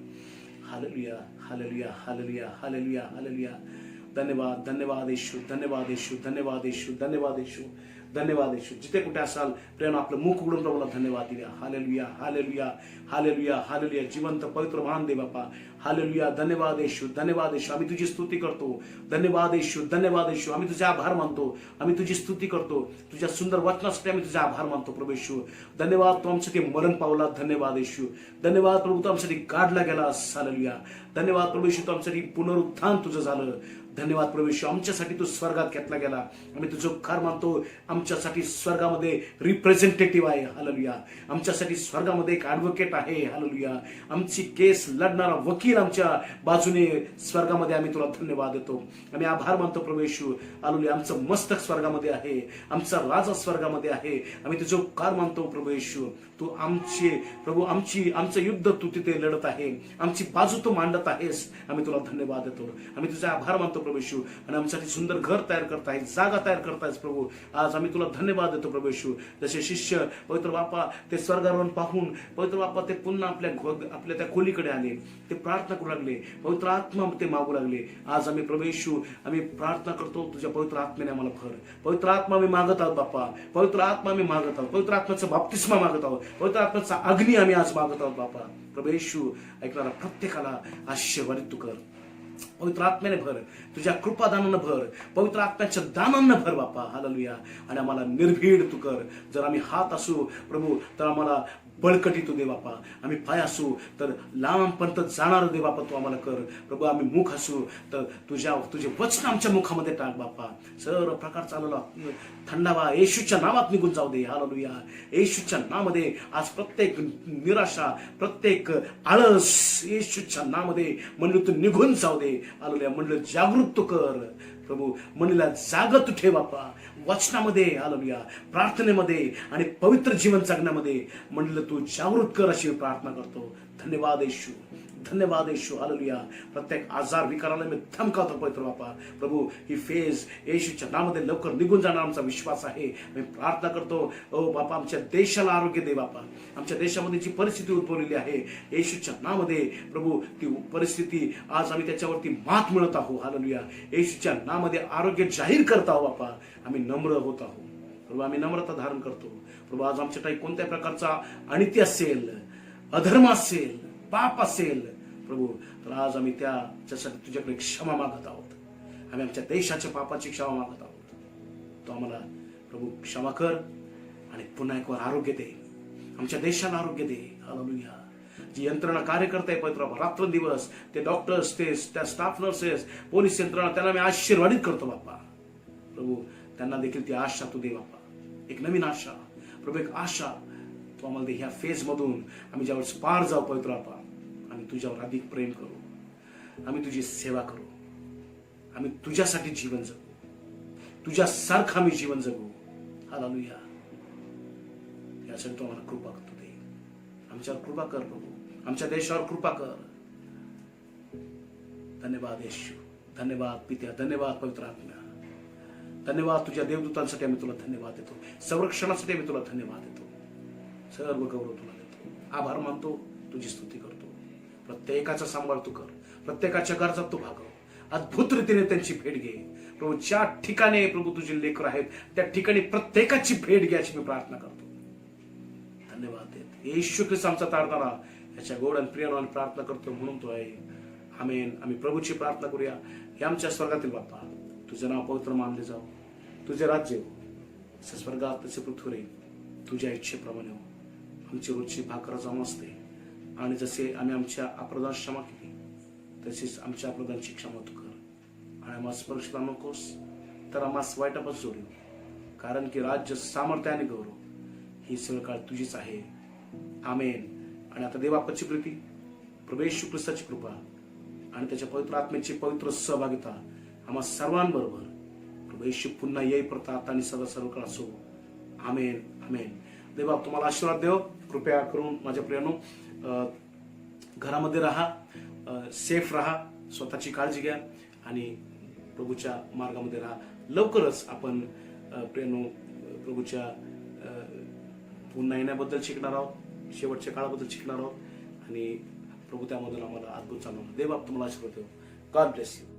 Hallelujah, hallelujah, hallelujah, hallelujah, hallelujah. धन्यवाद, धन्यवाद येशू, धन्यवाद येशू, धन्यवाद येशू, धन्यवाद येशू, धन्यवाद येशू. जिथे कुठे असाल प्रेम आपलं मुख उघडून प्रभूला धन्यवाद दिला. Hallelujah, hallelujah, hallelujah, hallelujah. जिवंत पवित्र महान दे बापा. हालेलुया. धन्यवाद येशू, धन्यवाद येशू. आम्ही तुझी स्तुती करतो. धन्यवाद येशू, धन्यवाद येशू. आम्ही तुझे आभार मानतो, आम्ही तुझी स्तुती करतो. तुझ्या सुंदर वचनासाठी आम्ही तुझे आभार मानतो प्रभू येशू. धन्यवाद, तू आमच्यासाठी मरण पावला. धन्यवाद येशू. धन्यवाद प्रभू, तू आमच्यासाठी काढला गेलास. हालेलुया. धन्यवाद प्रभू येशू, तू आमच्यासाठी पुनरुत्थान तुझं झालं. धन्यवाद प्रभू येशू, आमच्यासाठी तू स्वर्गात घेतला गेला. आम्ही तुझं उपकार मानतो. आमच्यासाठी स्वर्गामध्ये रिप्रेझेंटेटिव्ह आहे. हालेलुया. आमच्यासाठी स्वर्गामध्ये एक ॲडव्होकेट आहे. हालेलुया. आमची केस लढणारा वकील आमच्या बाजूने स्वर्गामध्ये. आम्ही तुला धन्यवाद देतो, आम्ही आभार मानतो प्रभू येशू. हालेलुया. आमचं मस्तक स्वर्गामध्ये आहे, आमचा राजा स्वर्गामध्ये आहे. आम्ही तुझं उपकार मानतो प्रभू येशू. तू आमचे प्रभू, आमचं युद्ध तू तिथे लढत आहे, आमची बाजू तू मांडत आहेस. आम्ही तुला धन्यवाद देतो, आम्ही तुझा आभार मानतो प्रभू येशू. आणि आमच्यासाठी सुंदर घर तयार करताय, जागा तयार करतायस प्रभू. आज आम्ही तुला धन्यवाद देतो प्रभू येशू. जसे शिष्य पवित्र बापा ते स्वर्गारोहण पाहून पवित्र बापा ते पुन्हा आपल्या त्या खोलीकडे आले, ते प्रार्थना करू लागले, पवित्र आत्मा ते मागू लागले. आज आम्ही प्रभू येशू आम्ही प्रार्थना करतो, तुझ्या पवित्र आत्म्याने आम्हाला भर. पवित्र आत्मा आम्ही मागत आहोत बापा, पवित्र आत्मा आम्ही मागत आहोत, पवित्र आत्म्याचा बाप्तिस्मा मागत आहोत, पवित्र आत्म्याचा अग्नी आम्ही आज मागत आहोत बापा. प्रभू येशू ऐकणारा प्रत्येकाला आशीर्वादित तू कर. पवित्र आत्म्याने भर, तुझ्या कृपादानानं भर, पवित्र आत्म्याच्या दानांना भर बापा. हालेलुया. आणि आम्हाला निर्भीड तू कर. जर आम्ही हात असू प्रभू तर आम्हाला बळकटी तू दे बापा. आम्ही पाय असू तर लांबपर्यंत जाणार दे बापा तू आम्हाला कर प्रभू. आम्ही मुख असू तर तुझे वचन आमच्या मुखामध्ये टाक बापा. सर्व प्रकार चालवला थंडावा येशूच्या नावात निघून जाऊ दे. हालेलुया. येशूच्या नावामध्ये आज प्रत्येक निराशा, प्रत्येक आळस येशूच्या नावामध्ये मंडळीतून निघून जाऊ दे. हालेलुया. मंडळ जागृत तू कर प्रभू, मंडळीला जागत ठेव बापा. वचनामध्ये, हालेलुया, प्रार्थनेमध्ये आणि पवित्र जीवन जगण्यामध्ये मंडळ तू जागृत कर अशी प्रार्थना करतो. धन्यवाद येशू, धन्यवाद येशू. हालेलुया. प्रत्येक आजार विकाराला मी धमकावतो पवित्र बापा. प्रभू ही फेज येशूच्या नावामध्ये लवकर निघून जाणार आमचा विश्वास आहे. मी प्रार्थना करतो ओ बापा, आमच्या देशाला आरोग्य दे बापा. आमच्या देशामध्ये जी परिस्थिती उद्भवलेली आहे येशूच्या नावामध्ये प्रभू, ती परिस्थिती आज आम्ही त्याच्यावरती मात मिळत आहोत. हालेलुया. येशूच्या नावामध्ये आरोग्य जाहीर करत आहोत बापा. आम्ही नम्र होत आहोत प्रभू, आम्ही नम्रता धारण करतो प्रभू. आज आमच्या काही कोणत्या प्रकारचा अनित्य असेल, अधर्म असेल, पाप असेल प्रभू, तर आज आम्ही त्याच्यासाठी तुझ्याकडे क्षमा मागत आहोत. आम्ही आमच्या देशाच्या पापाची क्षमा मागत आहोत. तो आम्हाला प्रभू क्षमा कर आणि पुन्हा एक वर आरोग्य दे. आमच्या देशाला आरोग्य दे. हालेलुया. जी यंत्रणा कार्य करताय पवित्र बापा, रात्रंदिवस ते डॉक्टर्स, ते त्या स्टाफ नर्सेस, पोलीस यंत्रणा, त्यांना मी आशीर्वादित करतो बापा. प्रभू त्यांना देखील ती आशा तू दे बापा. एक नवीन आशा प्रभू, एक आशा तू आम्हाला दे. ह्या फेज मधून आम्ही ज्यावेळेस पार जाऊ पवित्र बापा, आम्ही तुझ्यावर अधिक प्रेम करू, आम्ही तुझी सेवा करू, आम्ही तुझ्यासाठी जीवन जगू, तुझ्यासारखं आम्ही जीवन जगू. हालेलुया. यासाठी तू आम्हाला कृपा करतो दे. आमच्यावर कृपा कर प्रभू, आमच्या देशावर कृपा कर. धन्यवाद येशू, धन्यवाद पित्या, धन्यवाद पवित्र आत्म्या, धन्यवाद तुझ्या देवदूतांसाठी आम्ही तुला धन्यवाद देतो. संरक्षणासाठी आम्ही तुला धन्यवाद देतो. सर्व गौरव तुला देतो. आभार मानतो, तुझी स्तुती करतो. प्रत्येकाचा सांभाळ तू कर, प्रत्येकाच्या गरजा तू भागव. अद्भुत रीतीने त्यांची भेट घे प्रभू. ज्या ठिकाणी प्रभू तुझे लेकर आहेत त्या ठिकाणी प्रत्येकाची भेट घ्यायची मी प्रार्थना करतो. धन्यवाद देत येशू ख्रिस्त आमचा तारणारा याच्या गोड आणि प्रिय नावाने प्रार्थना करतो म्हणून तो आहे. आमेन. आम्ही प्रभूची प्रार्थना करूया. हे आमच्या स्वर्गातील बाप्पा, तुझे नाव पवित्र मानले जाऊ, तुझे राज्य जसे स्वर्गात तसे पृथ्वीवर तुझ्या इच्छेप्रमाणे हो. आमची रोजची भाकर जाऊन असते आणि जसे आम्ही आमच्या अपराधात क्षमा केली तसेच आमच्या अपराधांची क्षमा तू कर. आणि आम्हाला स्पर्शला नकोस तर आम्हाला वाईटापास जोडू, कारण की राज्य, सामर्थ्य आणि गौरव ही सगळं काळ तुझीच आहे. आमेन. आणि आता देवापाची प्रीती, प्रभू येशू ख्रिस्ताची कृपा आणि त्याच्या पवित्र आत्म्याची पवित्र सहभागिता आम्हा सर्वांबरोबर प्रभू येशू पुन्हा येईपर्यंत आता आणि सदा सर्व काळ असो. आमेन आमेन. देवबाप तुम्हाला आशीर्वाद देव. कृपया करून माझ्या प्रियानो घरामध्ये राहा, सेफ राहा, स्वतःची काळजी घ्या आणि प्रभूच्या मार्गामध्ये राहा. लवकरच आपण प्रियानो प्रभूच्या पुन्हा येण्याबद्दल शिकणार आहोत, शेवटच्या काळाबद्दल शिकणार आहोत आणि प्रभू त्यामधून आम्हाला अद्भुत चालवणार. देवबाप तुम्हाला आशीर्वाद देव. God bless you.